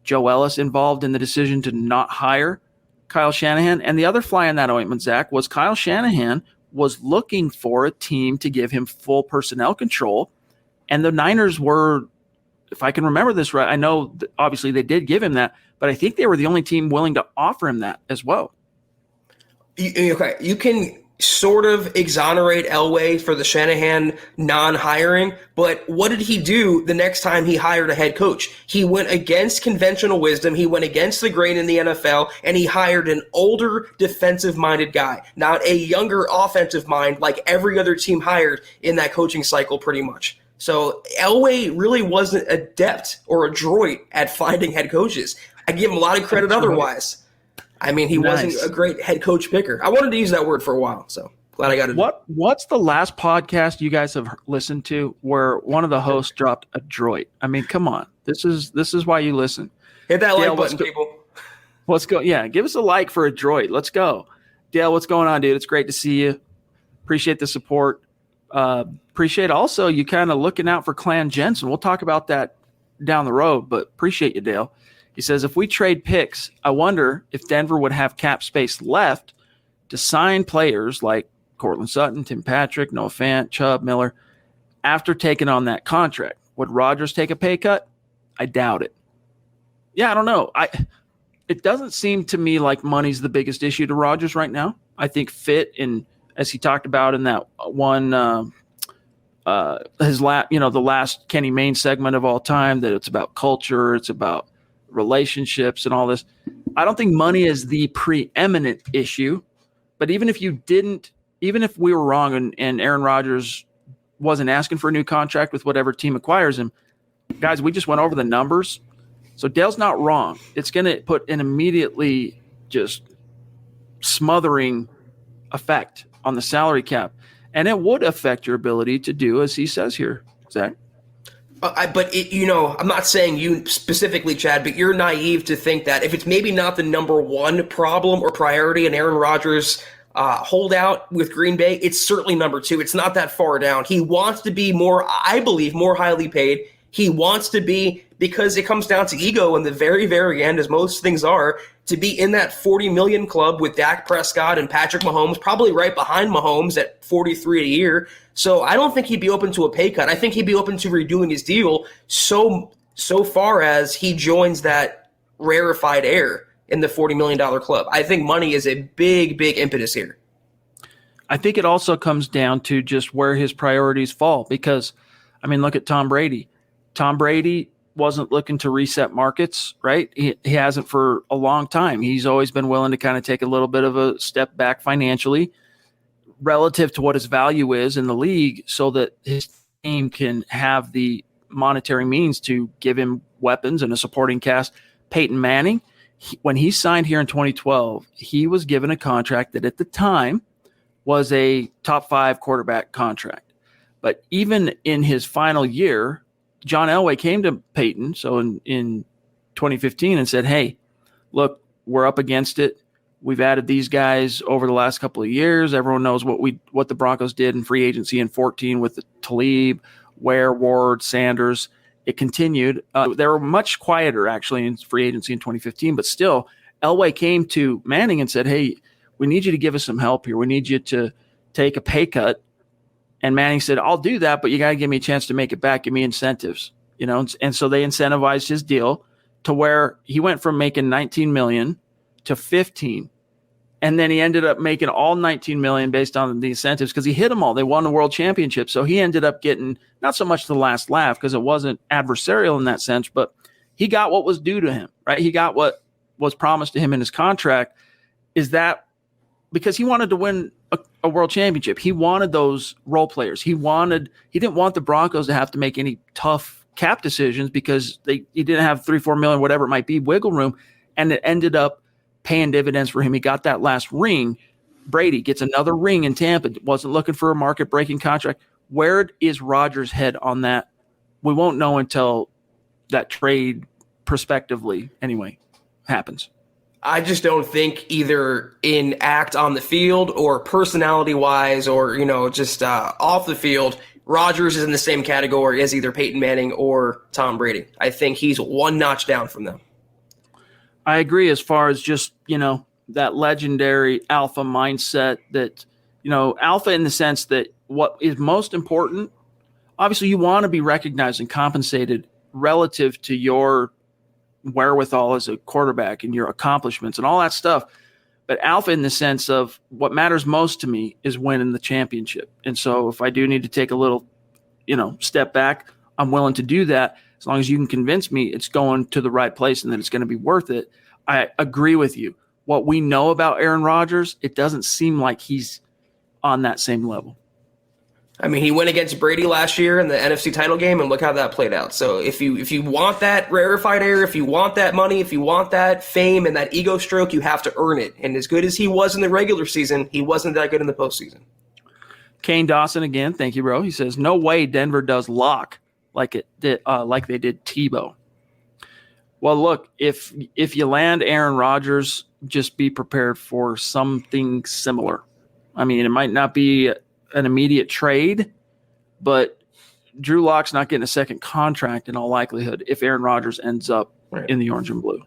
Joe Ellis involved in the decision to not hire Kyle Shanahan. And the other fly in that ointment, Zach, was Kyle Shanahan was looking for a team to give him full personnel control. And the Niners were, if I can remember this right, I know obviously they did give him that, but I think they were the only team willing to offer him that as well. Okay, you can sort of exonerate Elway for the Shanahan non-hiring, but what did he do the next time he hired a head coach? He went against conventional wisdom, he went against the grain in the NFL, and he hired an older defensive-minded guy, not a younger offensive mind like every other team hired in that coaching cycle pretty much. So Elway really wasn't adept or adroit at finding head coaches. I give him a lot of credit otherwise. I mean, he wasn't a great head coach picker. I wanted to use that word for a while, so glad I got it. What's the last podcast you guys have listened to where one of the hosts dropped adroit? I mean, come on. This is why you listen. Hit that like button, people. Let's go. Yeah, give us a like for adroit. Let's go. Dale, what's going on, dude? It's great to see you. Appreciate the support. Appreciate also you kind of looking out for Clan Jensen. We'll talk about that down the road, but appreciate you, Dale. He says, if we trade picks, I wonder if Denver would have cap space left to sign players like Cortland Sutton, Tim Patrick, Noah Fant, Chubb, Miller, after taking on that contract. Would Rodgers take a pay cut? I doubt it. Yeah, I don't know. It doesn't seem to me like money's the biggest issue to Rodgers right now. I think fit, and as he talked about in that one, the last Kenny Mayne segment of all time, that it's about culture, it's about relationships and all this. I don't think money is the preeminent issue, but even if we were wrong and Aaron Rodgers wasn't asking for a new contract with whatever team acquires him, guys, we just went over the numbers. So Dale's not wrong. It's going to put an immediately just smothering effect on the salary cap, and it would affect your ability to do as he says here, Zach. I'm not saying you specifically, Chad, but you're naive to think that if it's maybe not the number one problem or priority in Aaron Rodgers' holdout with Green Bay, it's certainly number two. It's not that far down. He wants to be more highly paid. He wants to be, because it comes down to ego in the very, very end, as most things are, to be in that 40 million club with Dak Prescott and Patrick Mahomes, probably right behind Mahomes at 43 a year. So I don't think he'd be open to a pay cut. I think he'd be open to redoing his deal so far as he joins that rarefied air in the $40 million club. I think money is a big, big impetus here. I think it also comes down to just where his priorities fall, because, I mean, look at Tom Brady. Tom Brady wasn't looking to reset markets, right? He hasn't for a long time. He's always been willing to kind of take a little bit of a step back financially. relative to what his value is in the league so that his team can have the monetary means to give him weapons and a supporting cast. Peyton Manning, when he signed here in 2012, he was given a contract that at the time was a top 5 quarterback contract. But even in his final year, John Elway came to Peyton, so in 2015, and said, hey, look, we're up against it. We've added these guys over the last couple of years. Everyone knows what the Broncos did in free agency in 14 with the Talib, Ware, Ward, Sanders. It continued. They were much quieter, actually, in free agency in 2015. But still, Elway came to Manning and said, hey, we need you to give us some help here. We need you to take a pay cut. And Manning said, I'll do that, but you got to give me a chance to make it back. Give me incentives. And so they incentivized his deal to where he went from making $19 million to 15. And then he ended up making all 19 million based on the incentives because he hit them all. They won the world championship. So he ended up getting not so much the last laugh because it wasn't adversarial in that sense, but he got what was due to him, right? He got what was promised to him in his contract. Is that because he wanted to win a world championship? He wanted those role players. He didn't want the Broncos to have to make any tough cap decisions because he didn't have 3-4 million, whatever it might be, wiggle room. And it ended up paying dividends for him. He got that last ring. Brady gets another ring in Tampa. Wasn't looking for a market-breaking contract. Where is Rodgers' head on that? We won't know until that trade, prospectively, anyway, happens. I just don't think either in act on the field or personality-wise or, just off the field, Rodgers is in the same category as either Peyton Manning or Tom Brady. I think he's one notch down from them. I agree as far as just, that legendary alpha mindset that, alpha in the sense that what is most important, obviously you want to be recognized and compensated relative to your wherewithal as a quarterback and your accomplishments and all that stuff. But alpha in the sense of what matters most to me is winning the championship. And so if I do need to take a little, step back, I'm willing to do that. As long as you can convince me it's going to the right place and that it's going to be worth it. I agree with you. What we know about Aaron Rodgers, it doesn't seem like he's on that same level. I mean, he went against Brady last year in the NFC title game, and look how that played out. So if you want that rarefied air, if you want that money, if you want that fame and that ego stroke, you have to earn it. And as good as he was in the regular season, he wasn't that good in the postseason. Kane Dawson again, thank you, bro. He says, no way Denver does lock like they did Tebow. Well, look, if you land Aaron Rodgers, just be prepared for something similar. I mean, it might not be an immediate trade, but Drew Lock's not getting a second contract in all likelihood if Aaron Rodgers ends up in the orange and blue.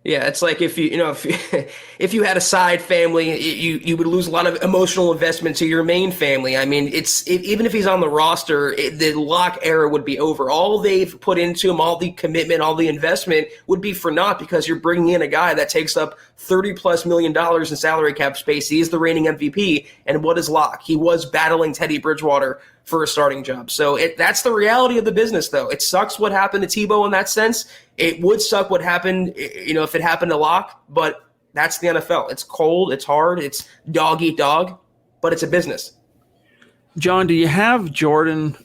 Yeah, it's like if if you had a side family, you would lose a lot of emotional investment to your main family. I mean, even if he's on the roster, the Lock era would be over. All they've put into him, all the commitment, all the investment would be for naught because you're bringing in a guy that takes up $30+ million in salary cap space. He is the reigning MVP, and what is Lock? He was battling Teddy Bridgewater for a starting job. So that's the reality of the business, though. It sucks what happened to Tebow in that sense. It would suck what happened, if it happened to Locke, but that's the NFL. It's cold, it's hard, it's dog eat dog, but it's a business. John, do you have Jordan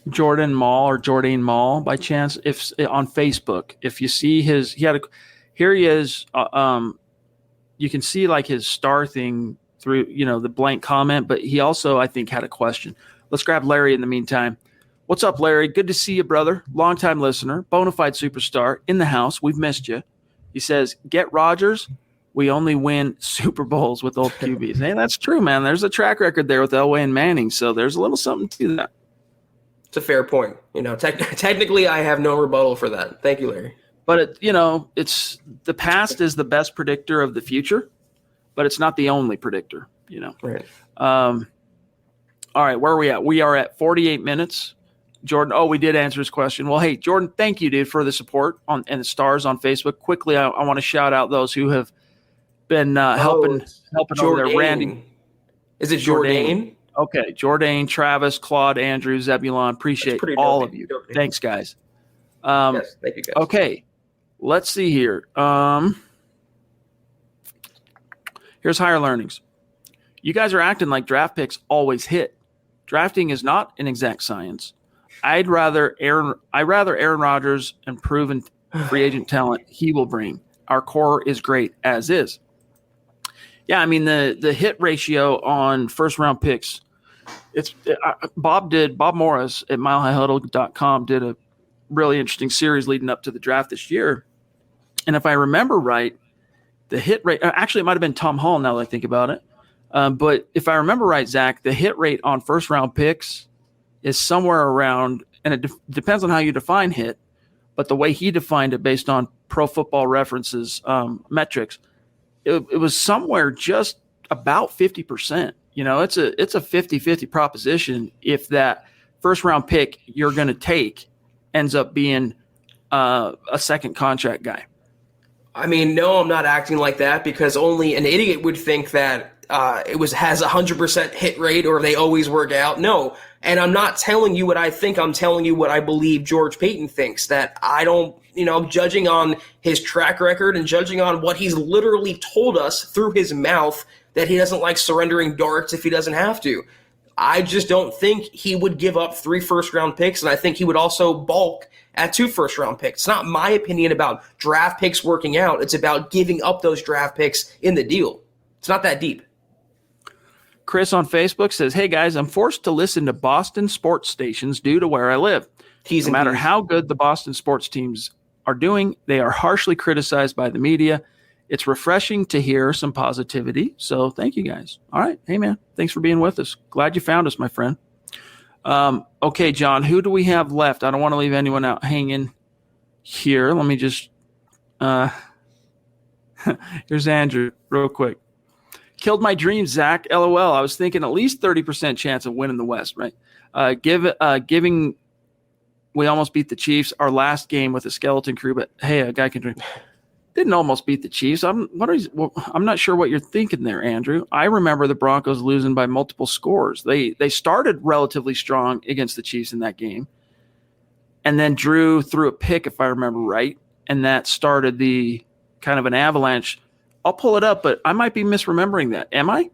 Mall or Jordan Mall by chance? If on Facebook, if you see here he is. You can see like his star thing through the blank comment, but he also I think had a question. Let's grab Larry in the meantime. What's up, Larry? Good to see you, brother. Longtime listener, bona fide superstar in the house. We've missed you. He says, get Rodgers. We only win Super Bowls with old QBs. Hey, that's true, man. There's a track record there with Elway and Manning, so there's a little something to that. It's a fair point. Technically, I have no rebuttal for that. Thank you, Larry. But, it's the past is the best predictor of the future, but it's not the only predictor, Right. All right, where are we at? We are at 48 minutes. Jordan, we did answer his question. Well, hey, Jordan, thank you, dude, for the support and the stars on Facebook. Quickly, I want to shout out those who have been helping over there. Randy. Is it Jordan? Okay, Jordan, Travis, Claude, Andrew, Zebulon. Appreciate all of you. Thanks, guys. Yes, thank you, guys. Okay, let's see here. Here's higher learnings. You guys are acting like draft picks always hit. Drafting is not an exact science. I'd rather Aaron Rodgers and proven free agent talent he will bring. Our core is great as is. Yeah, I mean the hit ratio on first round picks. Bob Morris at milehighhuddle.com did a really interesting series leading up to the draft this year. And if I remember right, the hit rate, actually it might have been Tom Hall now that I think about it. But if I remember right, Zach, the hit rate on first round picks is somewhere around, and it depends on how you define hit, but the way he defined it based on Pro Football References metrics, it was somewhere just about 50%. It's a 50-50 proposition if that first round pick you're going to take ends up being a second contract guy. I mean, no, I'm not acting like that because only an idiot would think that has 100% hit rate or they always work out. No, and I'm not telling you what I think. I'm telling you what I believe George Paton thinks. That I don't, judging on his track record and judging on what he's literally told us through his mouth that he doesn't like surrendering darts if he doesn't have to. I just don't think he would give up 3 first-round picks, and I think he would also balk at 2 first-round picks. It's not my opinion about draft picks working out. It's about giving up those draft picks in the deal. It's not that deep. Chris on Facebook says, hey, guys, I'm forced to listen to Boston sports stations due to where I live. No matter how good the Boston sports teams are doing, they are harshly criticized by the media. It's refreshing to hear some positivity. So thank you, guys. All right. Hey, man, thanks for being with us. Glad you found us, my friend. Okay, John, who do we have left? I don't want to leave anyone out hanging here. Let me just here's Andrew real quick. Killed my dreams, Zach. LOL. I was thinking at least 30% chance of winning the West, right? Giving we almost beat the Chiefs our last game with a skeleton crew, but hey, a guy can dream. Didn't almost beat the Chiefs. I'm not sure what you're thinking there, Andrew. I remember the Broncos losing by multiple scores. They started relatively strong against the Chiefs in that game, and then Drew threw a pick, if I remember right, and that started the kind of an avalanche. I'll pull it up, but I might be misremembering that. Am I?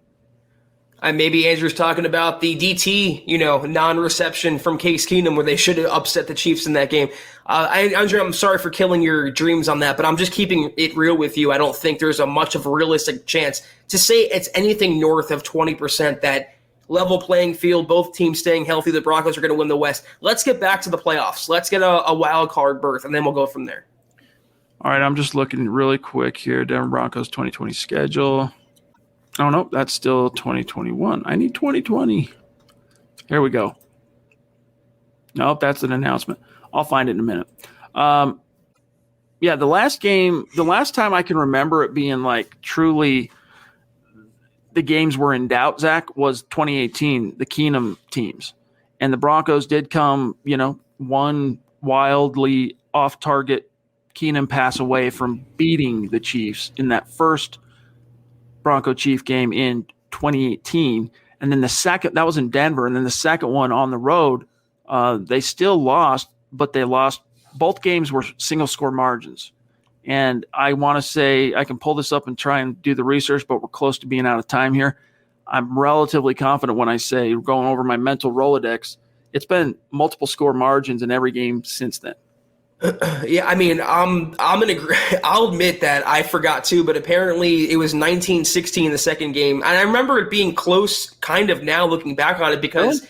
Maybe Andrew's talking about the DT, non-reception from Case Keenum where they should have upset the Chiefs in that game. Andrew, I'm sorry for killing your dreams on that, but I'm just keeping it real with you. I don't think there's a much of a realistic chance to say it's anything north of 20% that level playing field, both teams staying healthy, the Broncos are going to win the West. Let's get back to the playoffs. Let's get a wild card berth, and then we'll go from there. All right, I'm just looking really quick here. Denver Broncos 2020 schedule. Oh, no, that's still 2021. I need 2020. Here we go. Nope, that's an announcement. I'll find it in a minute. Yeah, the last time I can remember it being like truly the games were in doubt, Zach, was 2018, the Keenum teams. And the Broncos did come, one wildly off-target Keenum pass away from beating the Chiefs in that first Bronco Chief game in 2018. And then the second, that was in Denver. And then the second one on the road, they still lost, but they lost. Both games were single score margins. And I want to say, I can pull this up and try and do the research, but we're close to being out of time here. I'm relatively confident when I say, going over my mental Rolodex, it's been multiple score margins in every game since then. Yeah, I mean, I'll admit that I forgot too, but apparently it was 19-16 in the second game. And I remember it being close kind of now looking back on it because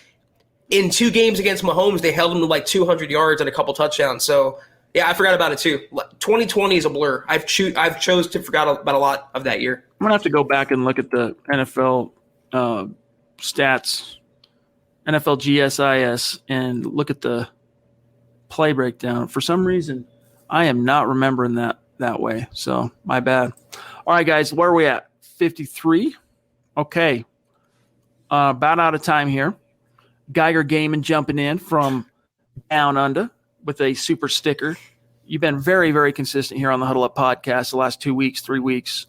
in 2 games against Mahomes, they held him to like 200 yards and a couple touchdowns. So, yeah, I forgot about it too. 2020 is a blur. I've chose to forget about a lot of that year. I'm going to have to go back and look at the NFL stats, NFL GSIS, and look at the play breakdown. For some reason, I am not remembering that way. So my bad. All right, guys, where are we at? 53. Okay. About out of time here. Geiger Gaming jumping in from down under with a super sticker. You've been very, very consistent here on the Huddle Up podcast the last 2 weeks, 3 weeks.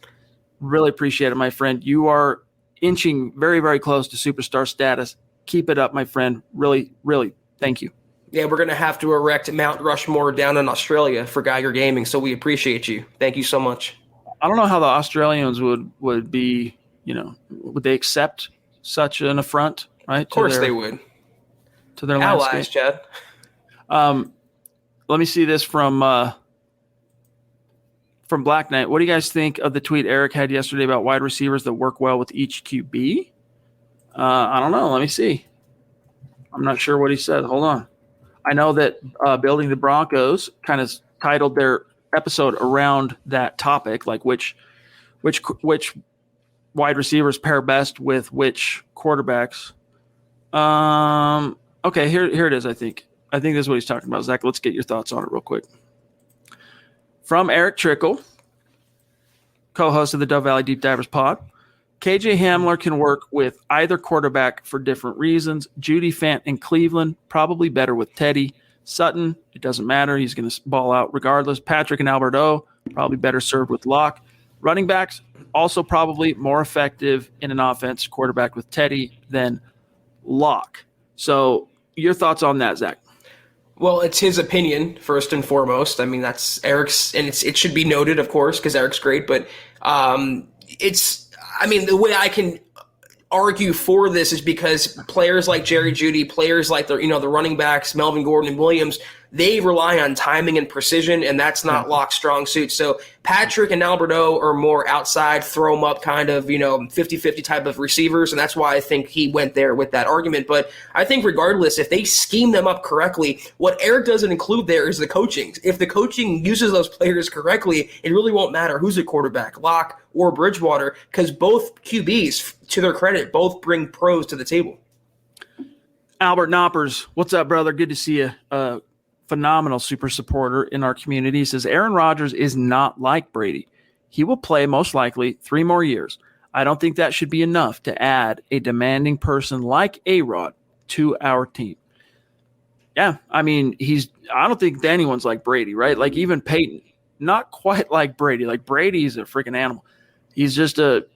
Really appreciate it, my friend. You are inching very, very close to superstar status. Keep it up, my friend. Really, really, thank you. Yeah, we're going to have to erect Mount Rushmore down in Australia for Geiger Gaming, so we appreciate you. Thank you so much. I don't know how the Australians would be would they accept such an affront? Right? Of course they would. To their allies, landscape. Chad. Let me see this from Black Knight. What do you guys think of the tweet Eric had yesterday about wide receivers that work well with each QB? I don't know. Let me see. I'm not sure what he said. Hold on. I know that Building the Broncos kind of titled their episode around that topic, like which wide receivers pair best with which quarterbacks. Okay, here it is, I think. I think this is what he's talking about. Zach, let's get your thoughts on it real quick. From Eric Trickle, co-host of the Dove Valley Deep Divers pod. KJ Hamler can work with either quarterback for different reasons. Judy Fant in Cleveland, probably better with Teddy. Sutton, it doesn't matter. He's going to ball out regardless. Patrick and Alberto, probably better served with Locke. Running backs, also probably more effective in an offense, quarterback with Teddy than Locke. So your thoughts on that, Zach? Well, it's his opinion, first and foremost. I mean, that's Eric's, and it should be noted, of course, because Eric's great. But the way I can argue for this is because players like Jerry Jeudy, players like the running backs, Melvin Gordon and Williams, they rely on timing and precision, and that's not Locke's strong suit. So Patrick and Alberto are more outside, throw them up kind of, 50-50 type of receivers, and that's why I think he went there with that argument. But I think regardless, if they scheme them up correctly, what Eric doesn't include there is the coaching. If the coaching uses those players correctly, it really won't matter who's a quarterback, Locke or Bridgewater, because both QBs, to their credit, both bring pros to the table. Albert Knoppers, what's up, brother? Good to see you. Phenomenal super supporter in our community. He says Aaron Rodgers is not like Brady. He will play most likely 3 more years. I don't think that should be enough to add a demanding person like A-Rod to our team. Yeah, I mean, I don't think anyone's like Brady, right? Like even Peyton, not quite like Brady. Like Brady's a freaking animal. He's just a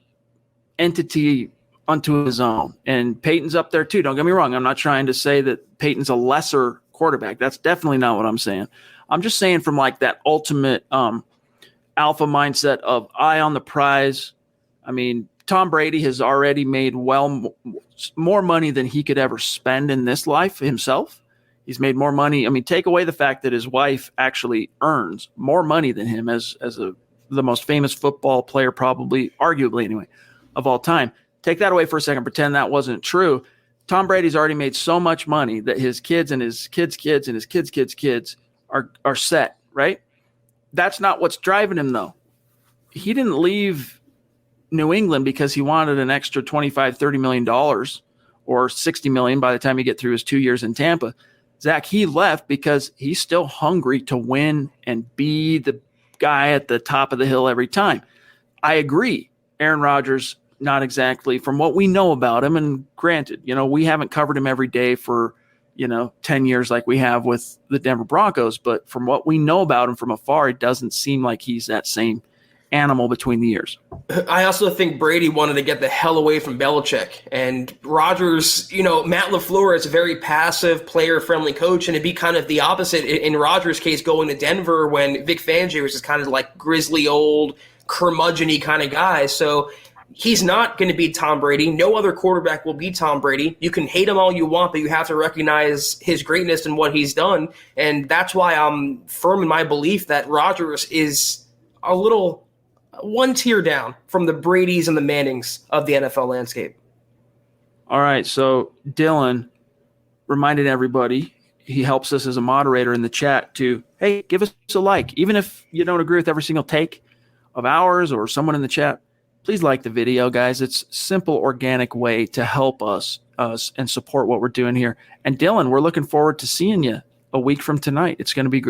entity unto his own. And Peyton's up there too. Don't get me wrong. I'm not trying to say that Peyton's a lesser quarterback. That's definitely not what I'm saying. I'm just saying from like that ultimate alpha mindset of eye on the prize. I mean, Tom Brady has already made more money than he could ever spend in this life himself. He's made more money. I mean, take away the fact that his wife actually earns more money than him as the most famous football player, probably, arguably anyway, of all time. Take that away for a second. Pretend that wasn't true. Tom Brady's already made so much money that his kids and his kids' kids and his kids' kids are set, right? That's not what's driving him, though. He didn't leave New England because he wanted an extra $25-30 million or $60 million by the time you get through his 2 years in Tampa. Zach, he left because he's still hungry to win and be the guy at the top of the hill every time. I agree. Aaron Rodgers, not exactly from what we know about him. And granted, we haven't covered him every day for, 10 years like we have with the Denver Broncos. But from what we know about him from afar, it doesn't seem like he's that same animal between the ears. I also think Brady wanted to get the hell away from Belichick. And Rodgers, Matt LaFleur is a very passive, player-friendly coach, and it'd be kind of the opposite in Rodgers' case going to Denver when Vic Fangio was just kind of like grizzly old, curmudgeon-y kind of guy. So he's not going to beat Tom Brady. No other quarterback will beat Tom Brady. You can hate him all you want, but you have to recognize his greatness and what he's done. And that's why I'm firm in my belief that Rodgers is a little one tier down from the Bradys and the Mannings of the NFL landscape. All right. So Dylan reminded everybody, he helps us as a moderator in the chat to, hey, give us a like. Even if you don't agree with every single take of ours or someone in the chat, please like the video, guys. It's a simple, organic way to help us and support what we're doing here. And Dylan, we're looking forward to seeing you a week from tonight. It's going to be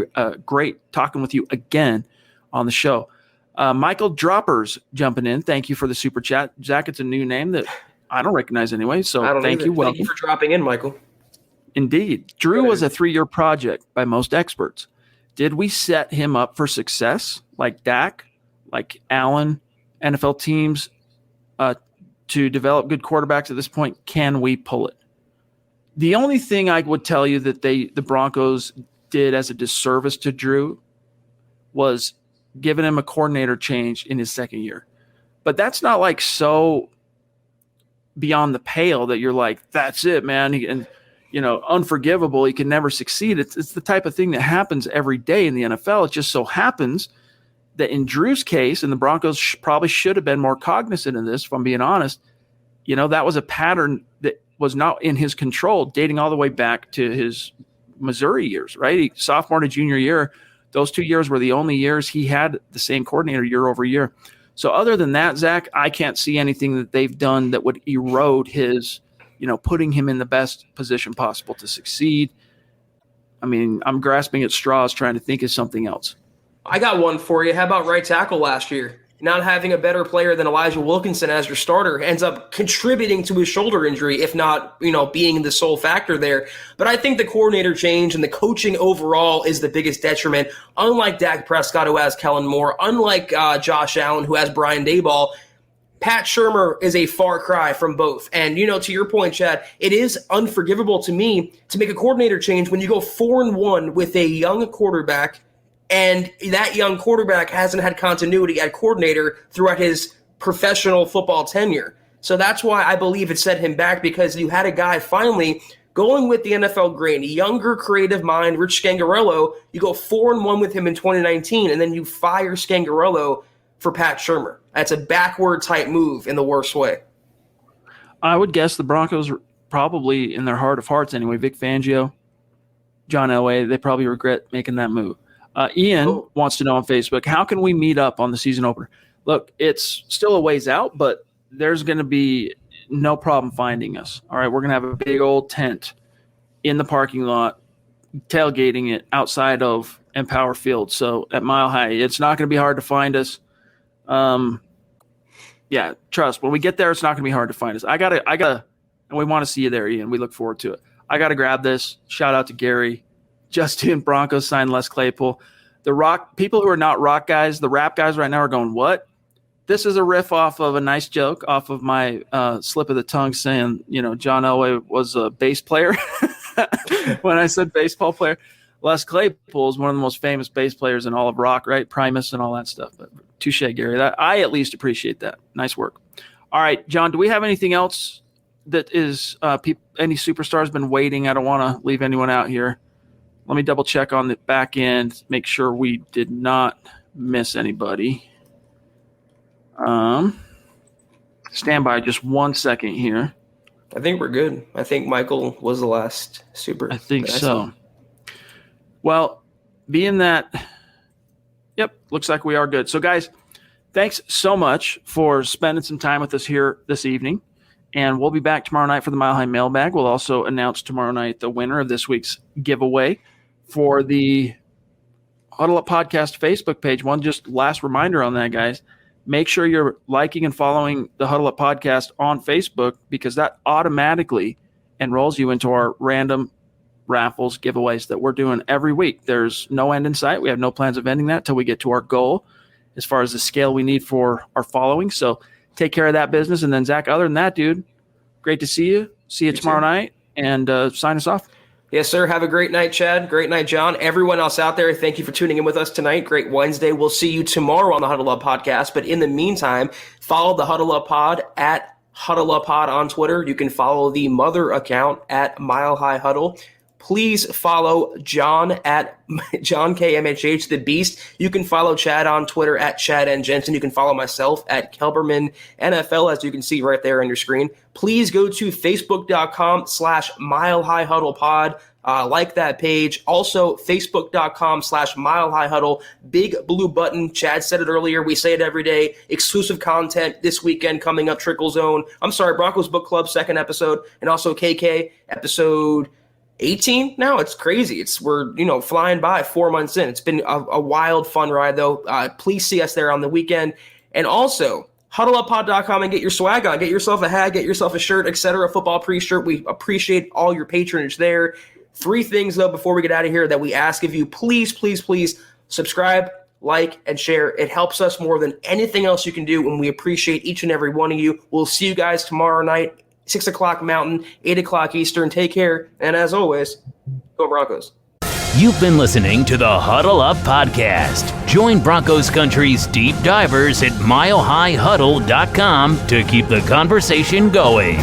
great talking with you again on the show. Michael Droppers jumping in. Thank you for the super chat. Zach, it's a new name that I don't recognize anyway, so thank you. Welcome. Thank you for dropping in, Michael. Indeed. Drew was a 3-year project by most experts. Did we set him up for success like Dak, like Allen, NFL teams to develop good quarterbacks at this point? Can we pull it? The only thing I would tell you that the Broncos did as a disservice to Drew was giving him a coordinator change in his second year. But that's not like so beyond the pale that you're like, that's it, man. And, unforgivable. He can never succeed. It's the type of thing that happens every day in the NFL. It just so happens that in Drew's case, and the Broncos probably should have been more cognizant of this, if I'm being honest, that was a pattern that was not in his control, dating all the way back to his Missouri years, right? Sophomore to junior year, those 2 years were the only years he had the same coordinator year over year. So other than that, Zach, I can't see anything that they've done that would erode his, putting him in the best position possible to succeed. I mean, I'm grasping at straws trying to think of something else. I got one for you. How about right tackle last year? Not having a better player than Elijah Wilkinson as your starter ends up contributing to his shoulder injury, if not, being the sole factor there. But I think the coordinator change and the coaching overall is the biggest detriment. Unlike Dak Prescott, who has Kellen Moore, unlike Josh Allen, who has Brian Daboll, Pat Shurmur is a far cry from both. And, to your point, Chad, it is unforgivable to me to make a coordinator change when you go 4-1 with a young quarterback, and that young quarterback hasn't had continuity at coordinator throughout his professional football tenure. So that's why I believe it set him back, because you had a guy finally going with the NFL grain, a younger creative mind, Rich Scangarello. You go 4-1 with him in 2019, and then you fire Scangarello for Pat Shurmur. That's a backward type move in the worst way. I would guess the Broncos probably, in their heart of hearts anyway, Vic Fangio, John Elway, they probably regret making that move. Ian wants to know on Facebook, how can we meet up on the season opener? Look, it's still a ways out, but there's going to be no problem finding us. All right, we're going to have a big old tent in the parking lot, tailgating it outside of Empower Field. So at Mile High, it's not going to be hard to find us. Yeah, trust. When we get there, it's not going to be hard to find us. I gotta, and we want to see you there, Ian. We look forward to it. I got to grab this. Shout out to Gary. Justin, Broncos signed Les Claypool. The rock people who are not rock guys, the rap guys right now are going, what? This is a riff off of a nice joke, off of my slip of the tongue saying, John Elway was a bass player. When I said baseball player, Les Claypool is one of the most famous bass players in all of rock, right? Primus and all that stuff. But touche, Gary. I at least appreciate that. Nice work. All right, John, do we have anything else that is any superstars been waiting? I don't want to leave anyone out here. Let me double check on the back end, make sure we did not miss anybody. Stand by just 1 second here. I think we're good. I think Michael was the last super. I think so. Well, being that, yep, looks like we are good. So, guys, thanks so much for spending some time with us here this evening. And we'll be back tomorrow night for the Mile High Mailbag. We'll also announce tomorrow night the winner of this week's giveaway for the Huddle Up Podcast Facebook page. One just last reminder on that, guys. Make sure you're liking and following the Huddle Up Podcast on Facebook, because that automatically enrolls you into our random raffles giveaways that we're doing every week. There's no end in sight. We have no plans of ending that till we get to our goal as far as the scale we need for our following. So take care of that business. And then, Zach, other than that, dude, great to see you. See you tomorrow night, and sign us off. Yes, sir. Have a great night, Chad. Great night, John. Everyone else out there, thank you for tuning in with us tonight. Great Wednesday. We'll see you tomorrow on the Huddle Up Podcast. But in the meantime, follow the Huddle Up Pod at Huddle Up Pod on Twitter. You can follow the mother account at Mile High Huddle. Please follow John at John KMHH, the Beast. You can follow Chad on Twitter at Chad and Jensen. You can follow myself at Kelberman NFL, as you can see right there on your screen. Please go to Facebook.com/Mile High Huddle Pod. Like that page. Also, Facebook.com/Mile High Huddle. Big blue button. Chad said it earlier. We say it every day. Exclusive content this weekend coming up. Trickle Zone. Broncos Book Club, second episode. And also KK, episode 18 now. It's crazy. We're flying by 4 months in. It's been a wild, fun ride, though. Please see us there on the weekend. And also, huddleuppod.com and get your swag on. Get yourself a hat, get yourself a shirt, etc. Football pre-shirt. We appreciate all your patronage there. 3 things, though, before we get out of here that we ask of you. Please, please, please subscribe, like, and share. It helps us more than anything else you can do, and we appreciate each and every one of you. We'll see you guys tomorrow night, 6 o'clock Mountain, 8 o'clock Eastern. Take care, and as always, go Broncos. You've been listening to the Huddle Up Podcast. Join Broncos Country's deep divers at milehighhuddle.com to keep the conversation going.